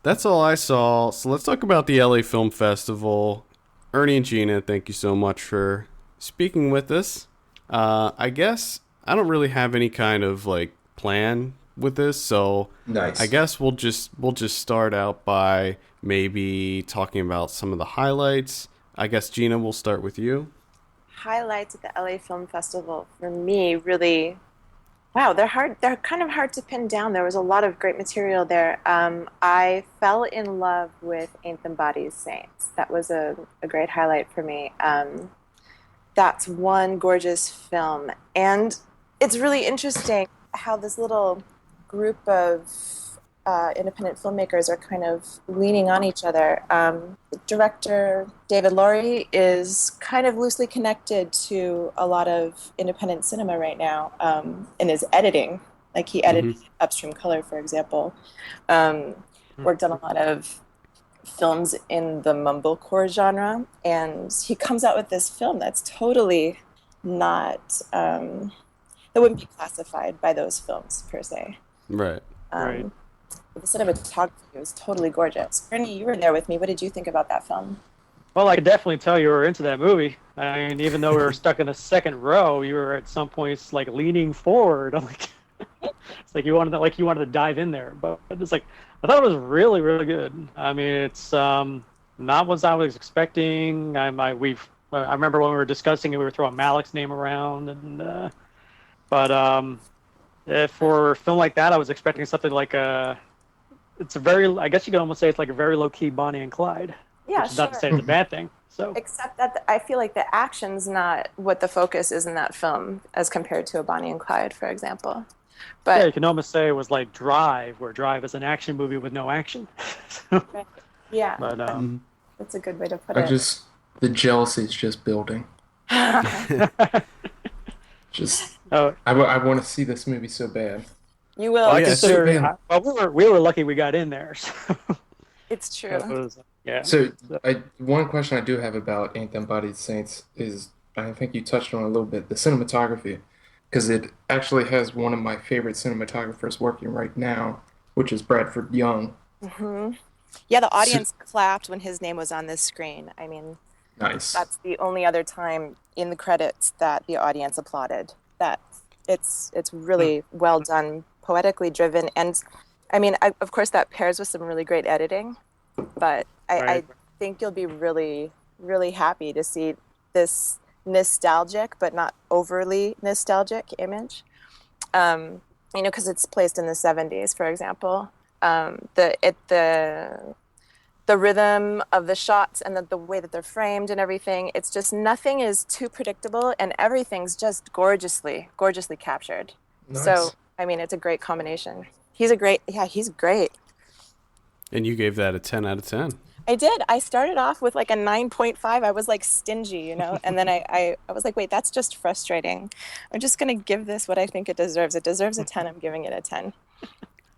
That's all I saw. So let's talk about the LA Film Festival. Ernie and Gina, thank you so much for speaking with us. I guess I don't really have any kind of like plan with this, so Nice. I guess we'll just start out by maybe talking about some of the highlights. I guess Gina, we'll start with you. Highlights at the LA Film Festival for me really, wow, they're hard. They're kind of hard to pin down. There was a lot of great material there. I fell in love with Ain't Them Bodies Saints. That was a great highlight for me. That's one gorgeous film, and it's really interesting how this little group of independent filmmakers are kind of leaning on each other. Director David Laurie is kind of loosely connected to a lot of independent cinema right now in his editing. Like he edited Upstream Color, for example. Worked on a lot of films in the mumblecore genre, and he comes out with this film that's totally not that wouldn't be classified by those films per se. Right. Right. The cinematography was totally gorgeous. Ernie, you were there with me. What did you think about that film? Well, I could definitely tell you were into that movie. I mean, even though we were stuck in the second row, you were at some points like leaning forward. I'm like, it's like you wanted to dive in there. But it's like I thought it was really, really good. I mean, it's not what I was expecting. I remember when we were discussing it, we were throwing Malik's name around, and for a film like that, I was expecting something like I guess you could almost say it's like a very low-key Bonnie and Clyde. Yeah, which is not to say it's a bad thing. So, except that I feel like the action's not what the focus is in that film as compared to a Bonnie and Clyde, for example. But yeah, you can almost say it was like Drive, where Drive is an action movie with no action. right. Yeah, but that's a good way to put it. The jealousy is just building. I want to see this movie so bad. You will. Well, we were lucky we got in there. So. It's true. Yeah. So, one question I do have about Ain't Them Bodies Saints is, I think you touched on it a little bit, the cinematography, because it actually has one of my favorite cinematographers working right now, which is Bradford Young. Mm-hmm. Yeah, the audience clapped when his name was on this screen. I mean, nice. That's the only other time in the credits that the audience applauded. That it's really well done, poetically driven, and I mean, of course, that pairs with some really great editing. But I think you'll be really, really happy to see this nostalgic, but not overly nostalgic image. Because it's placed in the 70s, for example. The rhythm of the shots and the way that they're framed and everything, it's just nothing is too predictable, and everything's just gorgeously captured. Nice. So, I mean, it's a great combination. He's great. And you gave that a 10 out of 10. I did. I started off with like a 9.5. I was like stingy, and then I was like, wait, that's just frustrating. I'm just going to give this what I think it deserves. It deserves a 10. I'm giving it a 10.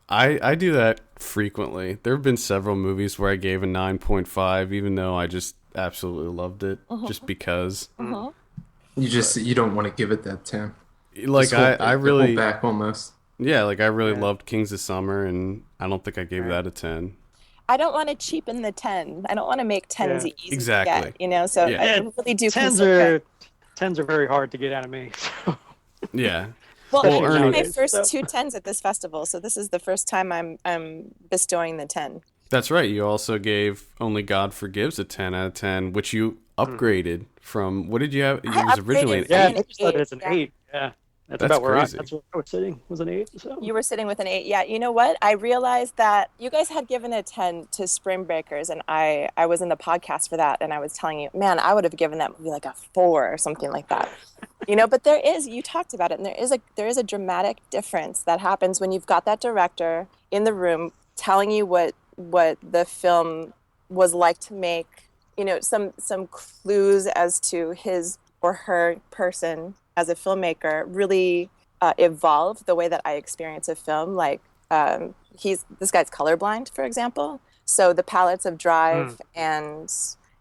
I do that frequently. There have been several movies where I gave a 9.5, even though I just absolutely loved it, just because. You don't want to give it that 10. Like I really hold back almost. Yeah, like I really loved Kings of Summer, and I don't think I gave that a 10. I don't want to cheapen the 10. I don't want to make 10s easy exactly. to get, so I really do 10s are very hard to get out of me. So. Yeah. Well, Ernie, my first 2 10s at this festival, so this is the first time I'm bestowing the 10. That's right. You also gave Only God Forgives a 10 out of 10, which you upgraded from. What did you have? It was originally an 8. Yeah, I started as an 8. Yeah. That's about where crazy. That's where I was sitting, was an 8. So. You were sitting with an 8. Yeah, you know what? I realized that you guys had given a 10 to Spring Breakers, and I was in the podcast for that, and I was telling you, man, I would have given that movie like a 4 or something like that. But you talked about it, and there is a dramatic difference that happens when you've got that director in the room telling you what the film was like to make, some clues as to his or her person as a filmmaker really evolve the way that I experience a film. Like this guy's colorblind, for example. So the palettes of Drive and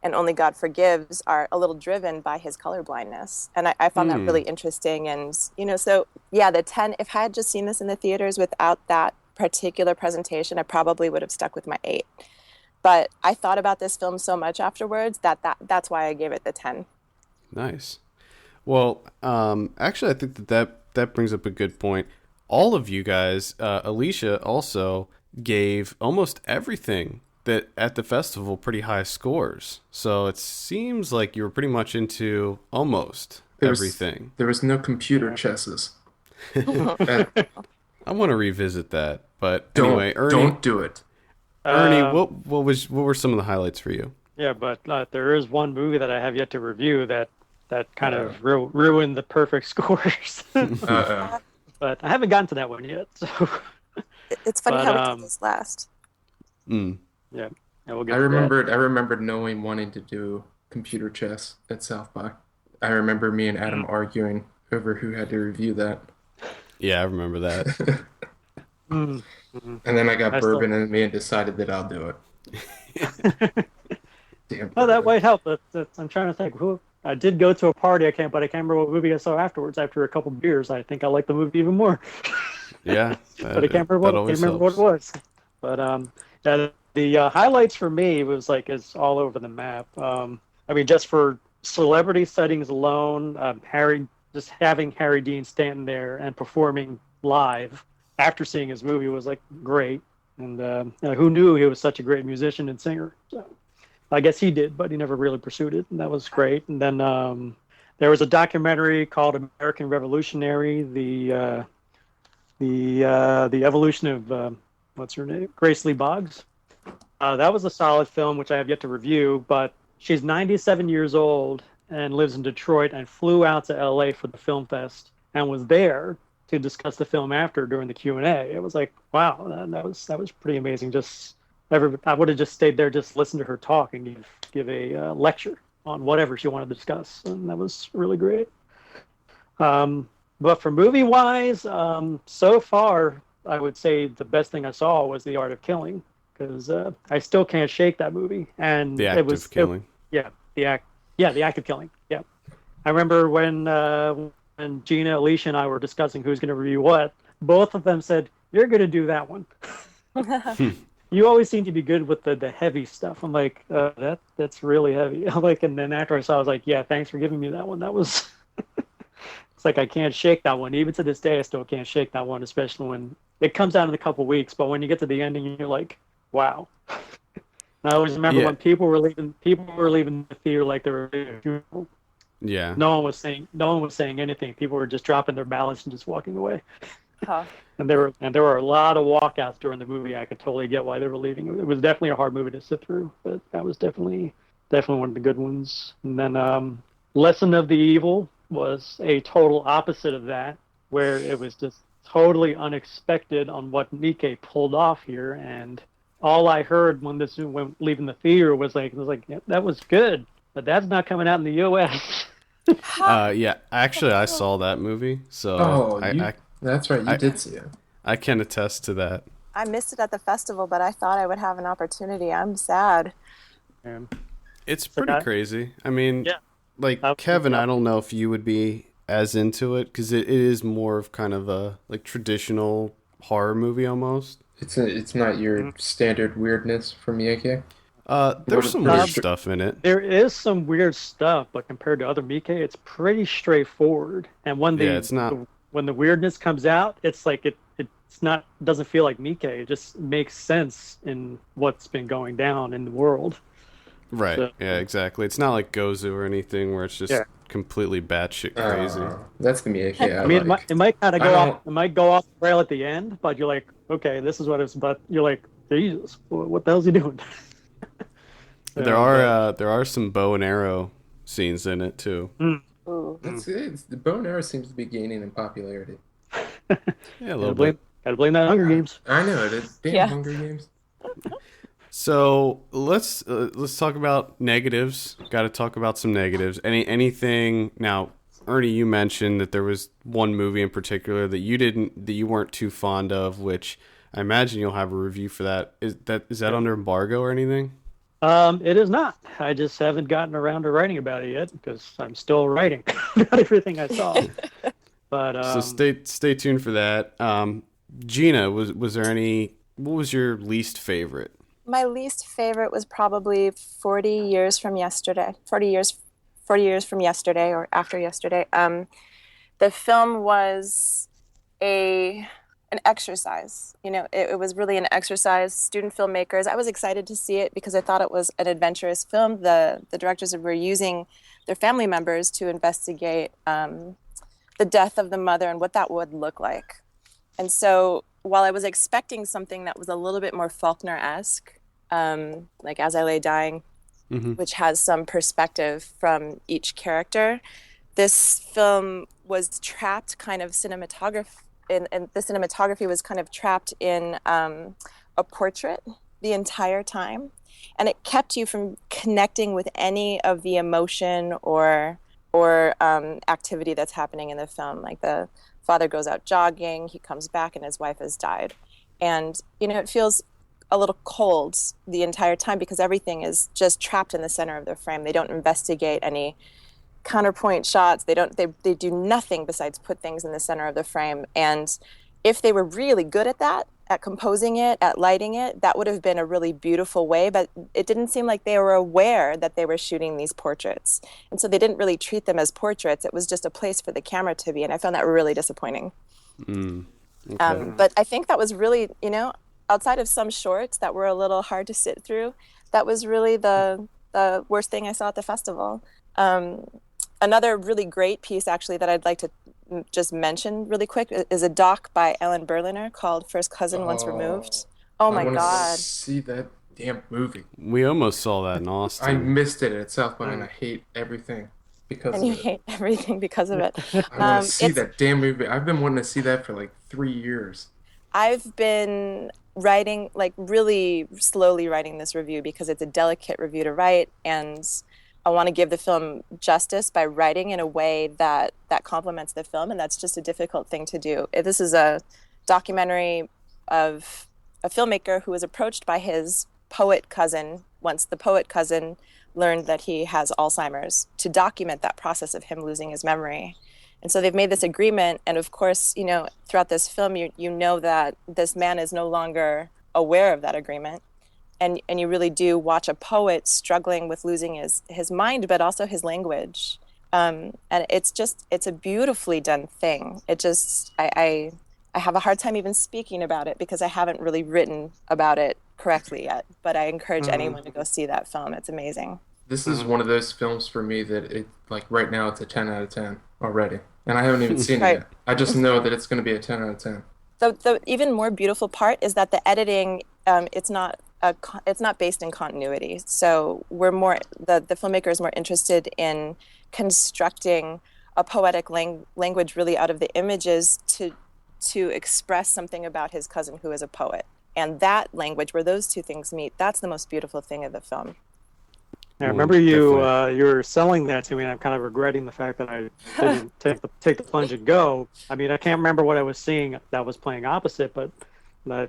Only God Forgives are a little driven by his colorblindness. And I found that really interesting. And, so yeah, the 10, if I had just seen this in the theaters without that particular presentation, I probably would have stuck with my 8. But I thought about this film so much afterwards that's why I gave it the 10. Nice. Well, actually, I think that brings up a good point. all of you guys, Alicia also gave almost everything that at the festival pretty high scores. So it seems like you were pretty much into almost everything. There was no computer chesses. And I want to revisit that, but anyway, Ernie, don't do it. Ernie, what were some of the highlights for you? Yeah, but there is one movie that I have yet to review that kind of ruined the perfect scores. But I haven't gotten to that one yet. So It's funny how we did this last. Yeah, we'll get I to remembered wanting to do computer chess at South by. I remember me and Adam arguing over who had to review that. Yeah, I remember that. And then I got bourbon in me and decided that I'll do it. Damn. Oh, that might help. I'm trying to think. I did go to a party. I can't remember what movie I saw afterwards. After a couple beers, I think I liked the movie even more. Yeah, but I can't remember what it was. But the highlights for me was is all over the map. I mean, just for celebrity settings alone, having Harry Dean standing there and performing live after seeing his movie was great. And who knew he was such a great musician and singer? So I guess he did, but he never really pursued it, and that was great. And then there was a documentary called American Revolutionary, the evolution of what's her name, Grace Lee Boggs. That was a solid film, which I have yet to review, but she's 97 years old and lives in Detroit and flew out to LA for the film fest and was there to discuss the film after during the Q&A. It was wow, that was pretty amazing. I would have just stayed there, just listen to her talk and give a lecture on whatever she wanted to discuss, and that was really great. But for movie-wise, so far, I would say the best thing I saw was The Art of Killing, because I still can't shake that movie. And The Act of Killing. The Act of Killing. Yeah, I remember when Gina, Alicia, and I were discussing who's going to review what. Both of them said, "You're going to do that one." You always seem to be good with the heavy stuff. I'm like, that's really heavy. And then after I saw, I was like, yeah, thanks for giving me that one. That was. It's I can't shake that one. Even to this day, I still can't shake that one, especially when it comes out in a couple weeks. But when you get to the ending, you're like, wow. And I always remember when people were leaving the theater they were leaving a funeral. Yeah. No one was saying anything. People were just dropping their ballots and just walking away. Huh. And there were a lot of walkouts during the movie. I could totally get why they were leaving. It was definitely a hard movie to sit through, but that was definitely one of the good ones. And then Lesson of the Evil was a total opposite of that, where it was just totally unexpected on what Nikkei pulled off here. And all I heard when leaving the theater was yeah, that was good, but that's not coming out in the U.S. Yeah, actually, I saw that movie, so that's right, you did see it. I can attest to that. I missed it at the festival, but I thought I would have an opportunity. I'm sad. It's pretty crazy. I mean, Kevin, I don't know if you would be as into it, because it is more of kind of a traditional horror movie almost. It's not your standard weirdness from Miike? There's some weird stuff in it. There is some weird stuff, but compared to other Miike, it's pretty straightforward. And when when the weirdness comes out, it's doesn't feel like Miike. It just makes sense in what's been going down in the world. Right. So, yeah, exactly. It's not like Gozu or anything where it's just completely batshit crazy. That's the Miike. I mean, it might kind of go off. It might go off the rail at the end, but you're like, okay, this is what it's about. You're like, Jesus, what the hell's he doing? There are some bow and arrow scenes in it too. The bow and arrow seems to be gaining in popularity. Yeah, a little bit. Gotta blame that Hunger Games. I know it is. Damn Hunger Games. So let's talk about negatives. Got to talk about some negatives. Anything now? Ernie, you mentioned that there was one movie in particular that you weren't too fond of, which I imagine you'll have a review for that. Is that under embargo or anything? It is not. I just haven't gotten around to writing about it yet because I'm still writing about everything I saw. But so stay tuned for that. Gina, was there any? What was your least favorite? My least favorite was probably 40 years from yesterday. 40 years from yesterday or after yesterday. The film was an exercise. It was really an exercise. Student filmmakers. I was excited to see it because I thought it was an adventurous film. The directors were using their family members to investigate the death of the mother and what that would look like. And so while I was expecting something that was a little bit more Faulkner-esque, like As I Lay Dying, which has some perspective from each character, this film was trapped kind of and the cinematography was kind of trapped in a portrait the entire time. And it kept you from connecting with any of the emotion or activity that's happening in the film. Like the father goes out jogging, he comes back and his wife has died. And, it feels a little cold the entire time because everything is just trapped in the center of the frame. They don't investigate any counterpoint shots. They do nothing besides put things in the center of the frame. And if they were really good at that, at composing it, at lighting it, that would have been a really beautiful way, but it didn't seem like they were aware that they were shooting these portraits. And so they didn't really treat them as portraits. It was just a place for the camera to be, and I found that really disappointing. Okay. But I think that was really, outside of some shorts that were a little hard to sit through, that was really the worst thing I saw at the festival. Another really great piece, actually, that I'd like to just mention really quick is a doc by Ellen Berliner called First Cousin Once Removed. Oh my I want God. to see that damn movie. We almost saw that in Austin. I missed it at South by, and I hate everything because And of you it. hate everything because of it. I want to see that damn movie. I've been wanting to see that for like 3 years. I've been writing, like really slowly writing this review because it's a delicate review to write, and I want to give the film justice by writing in a way that complements the film, and that's just a difficult thing to do. This is a documentary of a filmmaker who was approached by his poet cousin once the poet cousin learned that he has Alzheimer's, to document that process of him losing his memory. And so they've made this agreement, and of course, throughout this film, you know that this man is no longer aware of that agreement. And you really do watch a poet struggling with losing his mind, but also his language. And it's a beautifully done thing. I have a hard time even speaking about it because I haven't really written about it correctly yet. But I encourage anyone to go see that film. It's amazing. This is one of those films for me that right now it's a 10 out of 10 already. And I haven't even seen it yet. I just know that it's going to be a 10 out of 10. The even more beautiful part is that the editing, it's not based in continuity. So the filmmaker is more interested in constructing a poetic language really out of the images to express something about his cousin who is a poet. And that language, where those two things meet, that's the most beautiful thing of the film. I remember you were selling that to me, and I'm kind of regretting the fact that I didn't take the plunge and go. I mean, I can't remember what I was seeing that was playing opposite, but I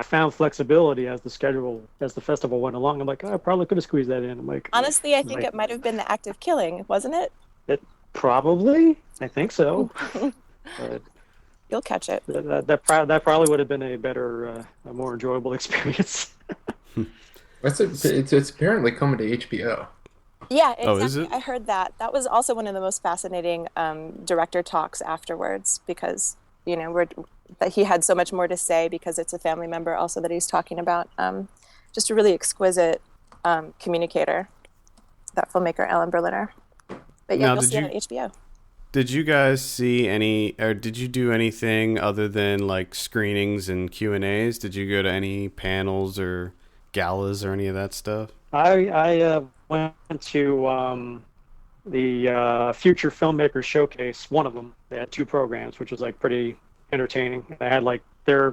found flexibility as the festival went along. I'm like, I probably could have squeezed that in. I'm like, honestly, I think it might have been The Act of Killing, wasn't it? It probably, I think so. But you'll catch it. That probably would have been a better, a more enjoyable experience. It's apparently coming to HBO. Yeah, exactly. Oh, is it? I heard that. That was also one of the most fascinating director talks afterwards because, that he had so much more to say because it's a family member also that he's talking about. Just a really exquisite communicator, that filmmaker, Ellen Berliner. But yeah, you'll see it on HBO. Did you guys see did you do anything other than like screenings and Q&As? Did you go to any panels or galas or any of that stuff? I went to the Future Filmmakers Showcase, one of them. They had 2 programs, which was like pretty entertaining. They had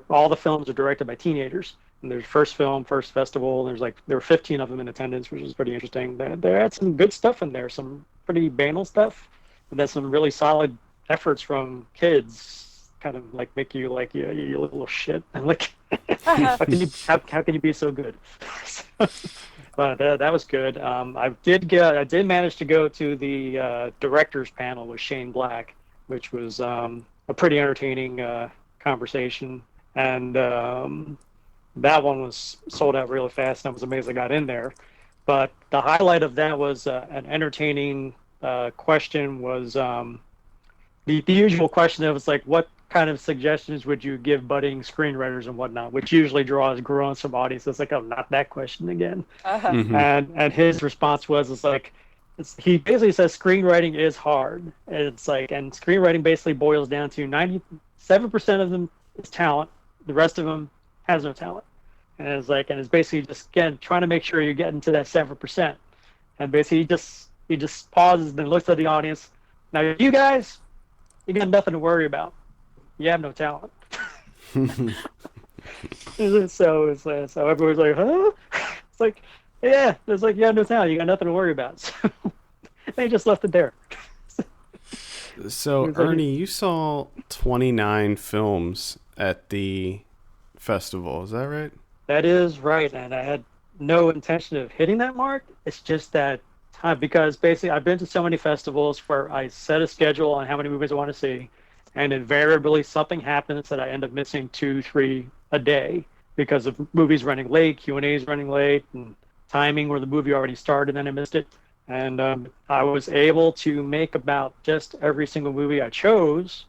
all the films are directed by teenagers. And there's first film, first festival, and there were 15 of them in attendance, which was pretty interesting. They had some good stuff in there, some pretty banal stuff, but then some really solid efforts from kids, kind of like make you like, yeah, you little shit, and like, how can you be so good? But that was good. I did manage to go to the directors panel with Shane Black, which was a pretty entertaining conversation, and that one was sold out really fast, and I was amazed I got in there. But the highlight of that was an entertaining question was the usual question that was like, what kind of suggestions would you give budding screenwriters and whatnot, which usually draws grunts from audiences like, oh, not that question again. Mhm. And his response was, he basically says screenwriting is hard. And it's like, and screenwriting basically boils down to 97% of them is talent. The rest of them has no talent. And it's basically just, again, trying to make sure you're getting to that 7%. And basically he just pauses and looks at the audience. Now, you guys, you got nothing to worry about. You have no talent. So everyone's like, huh? It's like, yeah, it's like, you have no talent. You got nothing to worry about. So they just left it there. So, Ernie, you saw 29 films at the festival. Is that right? That is right. And I had no intention of hitting that mark. It's just that time, because basically I've been to so many festivals where I set a schedule on how many movies I want to see. And invariably something happens that I end up missing 2-3 a day because of movies running late, Q&As running late, and timing where the movie already started and I missed it. And I was able to make about just every single movie I chose.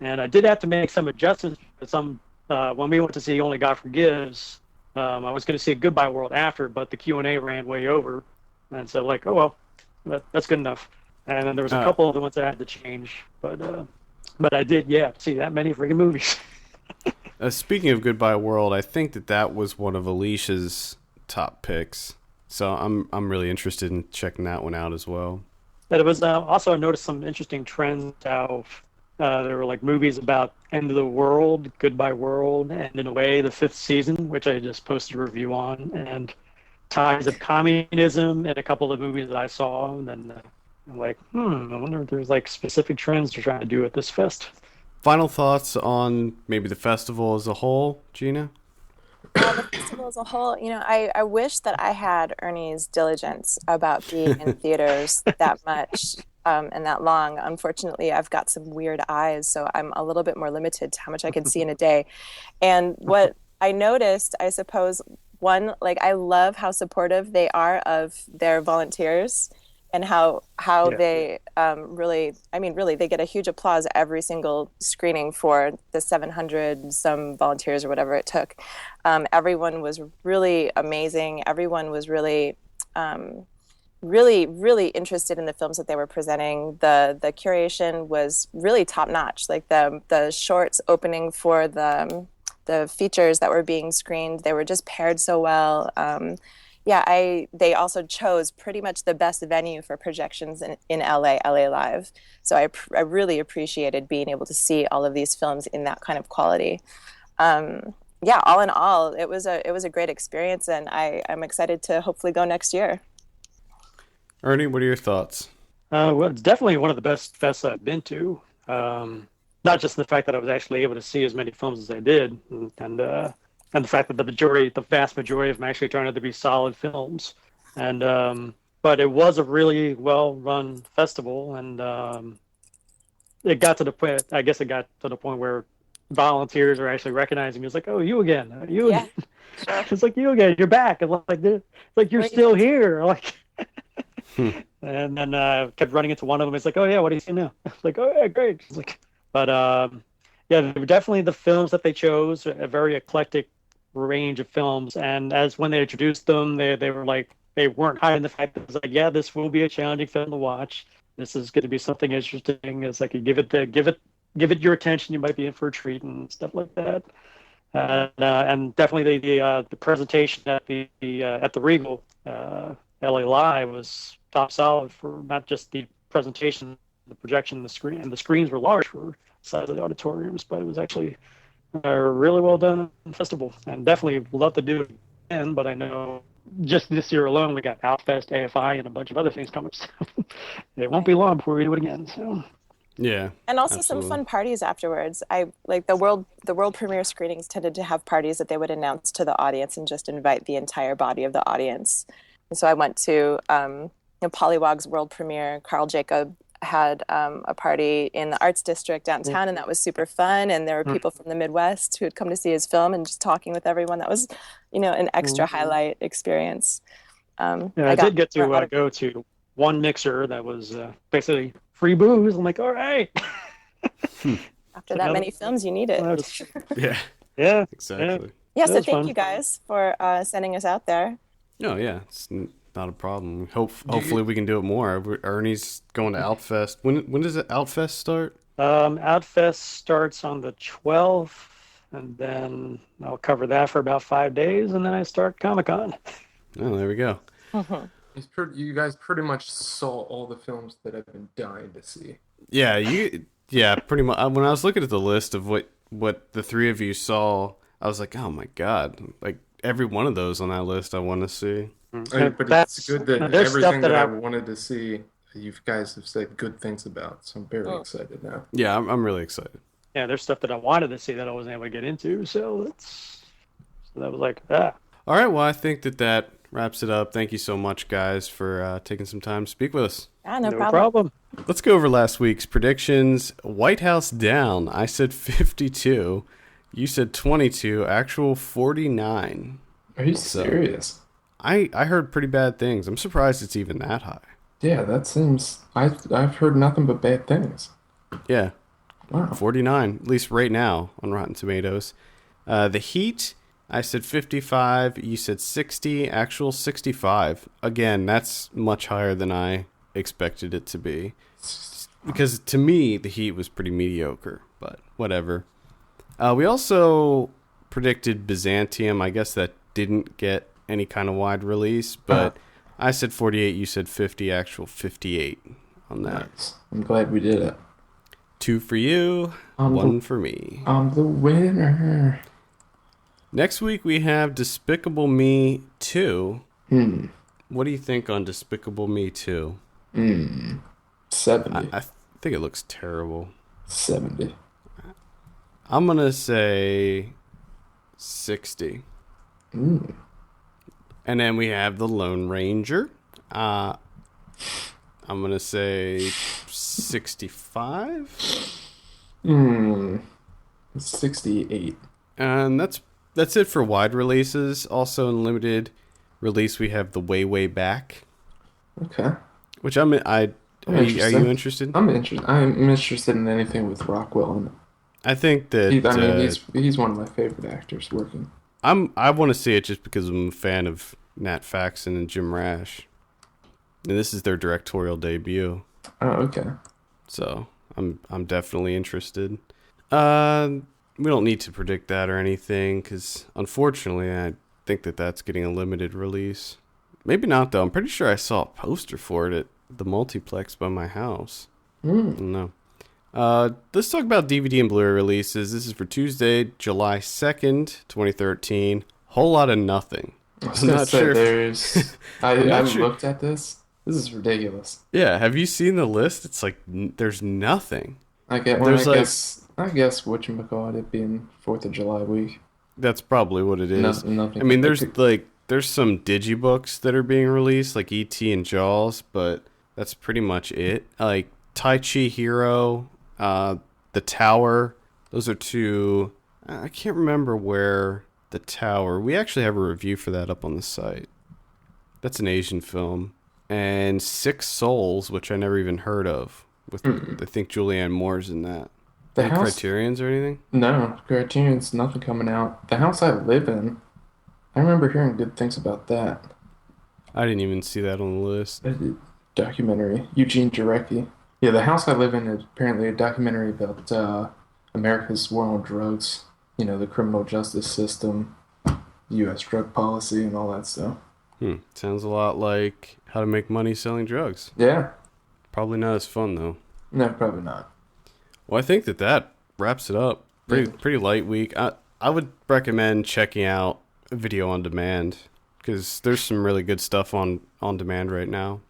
And I did have to make some adjustments. When we went to see Only God Forgives, I was going to see Goodbye World after, but the Q&A ran way over. And so like, oh, well, that's good enough. And then there was a couple of the ones I had to change. But I did, see that many freaking movies. Speaking of Goodbye World, I think that was one of Alicia's top picks. So I'm really interested in checking that one out as well. But it was also, I noticed some interesting trends. How there were like movies about End of the World, Goodbye World, and in a way the 5th season, which I just posted a review on, and ties of communism in a couple of movies that I saw. And then I'm like, I wonder if there's like specific trends they're trying to do at this fest. Final thoughts on maybe the festival as a whole, Gina? The festival as a whole, I wish that I had Ernie's diligence about being in theaters that much and that long. Unfortunately, I've got some weird eyes, so I'm a little bit more limited to how much I can see in a day. And what I noticed, I suppose, one, like, I love how supportive they are of their volunteers and how they really they get a huge applause every single screening for the 700 some volunteers or whatever it took. Everyone was really amazing. Everyone was really really interested in the films that they were presenting. The curation was really top notch. Like the shorts opening for the features that were being screened, they were just paired so well. They also chose pretty much the best venue for projections in LA Live. So I really appreciated being able to see all of these films in that kind of quality. All in all, it was a great experience, and I'm excited to hopefully go next year. Ernie, what are your thoughts? Well, it's definitely one of the best fests I've been to. Not just the fact that I was actually able to see as many films as I did, and the fact that the vast majority of them actually turned out to be solid films. And but it was a really well-run festival, and it got to the point. I guess it got to the point where volunteers are actually recognizing me. It's like, oh, you again, you again. Sure. It's like, you again, you're back, and like you're still here, like. And then kept running into one of them. It's like, oh yeah, what do you see now? It's like, oh yeah, great. It's like, but definitely the films that they chose, a very eclectic range of films. And as when they introduced them, they were like, they weren't hiding the fact that it was like, yeah, this will be a challenging film to watch. This is going to be something interesting. It's like, you give it your attention, you might be in for a treat and stuff like that. And definitely the presentation at the Regal LA Live was top solid for not just the presentation, the projection, the screen, and the screens were large for the size of the auditoriums, but it was actually a really well done festival, and definitely love to do it again. But I know just this year alone we got Outfest, AFI, and a bunch of other things coming. So it won't be long before we do it again. So yeah, and also absolutely. Some fun parties afterwards. I like the world premiere screenings tended to have parties that they would announce to the audience and just invite the entire body of the audience. And so I went to Pollywog's world premiere. Carl Jacob had a party in the Arts District downtown, and that was super fun. And there were people from the Midwest who had come to see his film and just talking with everyone. That was, an extra highlight experience. I did get to go to one mixer that was basically free booze. I'm like, all right. After that many films, you need it. Yeah, Yeah. exactly. Yeah, so That's thank fun. you guys for sending us out there. No, yeah, it's not a problem. Hopefully we can do it more. Ernie's going to Outfest. When does it Outfest start? Outfest starts on the 12th, and then I'll cover that for about 5 days, and then I start Comic-Con. Oh, there we go. You guys pretty much saw all the films that I've been dying to see. Yeah, pretty much. When I was looking at the list of what the three of you saw, I was like, oh my god, like every one of those on that list I want to see. But it's good that there's everything stuff that that I I- wanted to see, you guys have said good things about, so I'm very Oh. excited now. Yeah, I'm really excited. Yeah, there's stuff that I wanted to see that I wasn't able to get into, so that was like, All right, well, I think that wraps it up. Thank you so much, guys, for taking some time to speak with us. Yeah, no no problem. Let's go over last week's predictions. White House down. I said 52. You said 22. Actual 49. Are you serious? I heard pretty bad things. I'm surprised it's even that high. Yeah, that seems. I've heard nothing but bad things. Yeah, Wow. 49, at least right now on Rotten Tomatoes. The Heat, I said 55. You said 60. Actual 65. Again, that's much higher than I expected it to be. Because to me, The Heat was pretty mediocre, but whatever. We also predicted Byzantium. I guess that didn't get any kind of wide release, but I said 48. You said 50. Actual 58 on that. Nice. I'm glad we did it. 2 for you, 1 for me. I'm the winner. Next week we have Despicable Me 2. What do you think on Despicable Me 2? 70. I think it looks terrible. 70. I'm going to say 60. And then we have The Lone Ranger. I'm going to say 65. 68. And that's it for wide releases. Also in limited release we have The Way Way Back, Okay. which are you interested? I'm interested in anything with Rockwell in it. I think that He's one of my favorite actors working. I want to see it just because I'm a fan of Nat Faxon and Jim Rash, and this is their directorial debut. Oh, okay. So I'm definitely interested. We don't need to predict that or anything because unfortunately I think that's getting a limited release. Maybe not though. I'm pretty sure I saw a poster for it at the multiplex by my house. I don't know. Let's talk about DVD and Blu Ray releases. This is for Tuesday, July 2nd, 2013. Whole lot of nothing. I was I'm gonna not say sure if- there's. I not sure. looked at this. This is ridiculous. Yeah, have you seen the list? It's like there's nothing. I guess whatchamacallit, it being 4th of July week. That's probably what it is. Nothing. I mean, there's some digibooks that are being released, like E.T. and Jaws, but that's pretty much it. Like Tai Chi Hero, The Tower. Those are two. I can't remember where The Tower. We actually have a review for that up on the site. That's an Asian film. And Six Souls, which I never even heard of. With I think Julianne Moore's in that. The Any house. Criterions or anything? No, Criterion's nothing coming out. The house I live in. I remember hearing good things about that. I didn't even see that on the list. Documentary. Eugene Jarecki. Yeah, the house I live in is apparently a documentary about America's war on drugs. You know, the criminal justice system, U.S. drug policy, and all that stuff. Sounds a lot like How to Make Money Selling Drugs. Yeah. Probably not as fun though. No, probably not. Well, I think that wraps it up. Pretty light week. I would recommend checking out Video on Demand because there's some really good stuff on demand right now.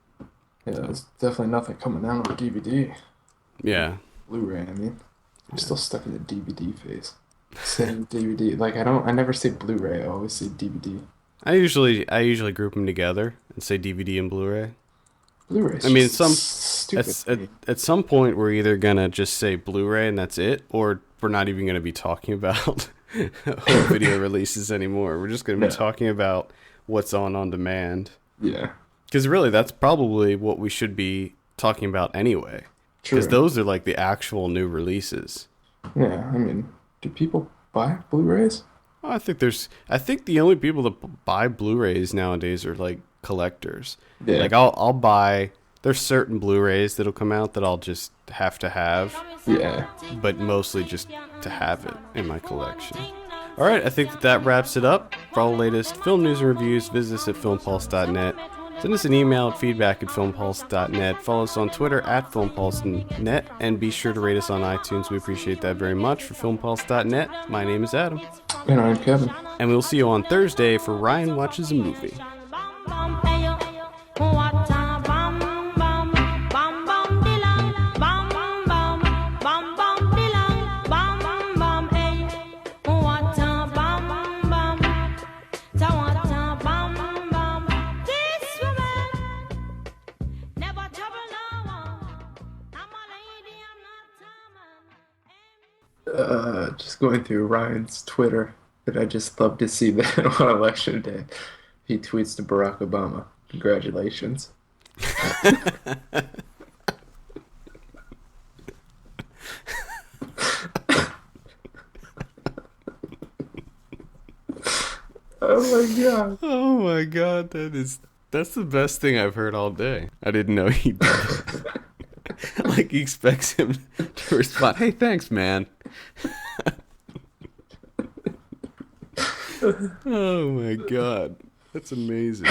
Yeah, there's definitely nothing coming out on DVD. Yeah. Blu-ray, I mean. I'm still stuck in the DVD phase. Saying DVD. Like, I never say Blu-ray, I always say DVD. I usually group them together and say DVD and Blu Ray. Blu-ray's I mean, stupid. at some point we're either gonna just say Blu-ray and that's it, or we're not even gonna be talking about home video releases anymore. We're just gonna be talking about what's on demand. Yeah. Because really, that's probably what we should be talking about anyway. True. Because those are like the actual new releases. Yeah, I mean, do people buy Blu-rays? I think the only people that buy Blu-rays nowadays are like collectors. Yeah. Like I'll buy. There's certain Blu-rays that'll come out that I'll just have to have, Yeah. but mostly just to have it in my collection. All right, I think that wraps it up. For all the latest film news and reviews, visit us at filmpulse.net. Send us an email at feedback@filmpulse.net. Follow us on Twitter at filmpulse.net, and be sure to rate us on iTunes. We appreciate that very much. For filmpulse.net, my name is Adam. And I'm Kevin. And we'll see you on Thursday for Ryan Watches a Movie. Just going through Ryan's Twitter, but I just love to see that on election day. He tweets to Barack Obama, "Congratulations." Oh my God. Oh my god, that's the best thing I've heard all day. I didn't know he did it. Like he expects him to respond, "Hey, thanks, man." Oh my god. That's amazing.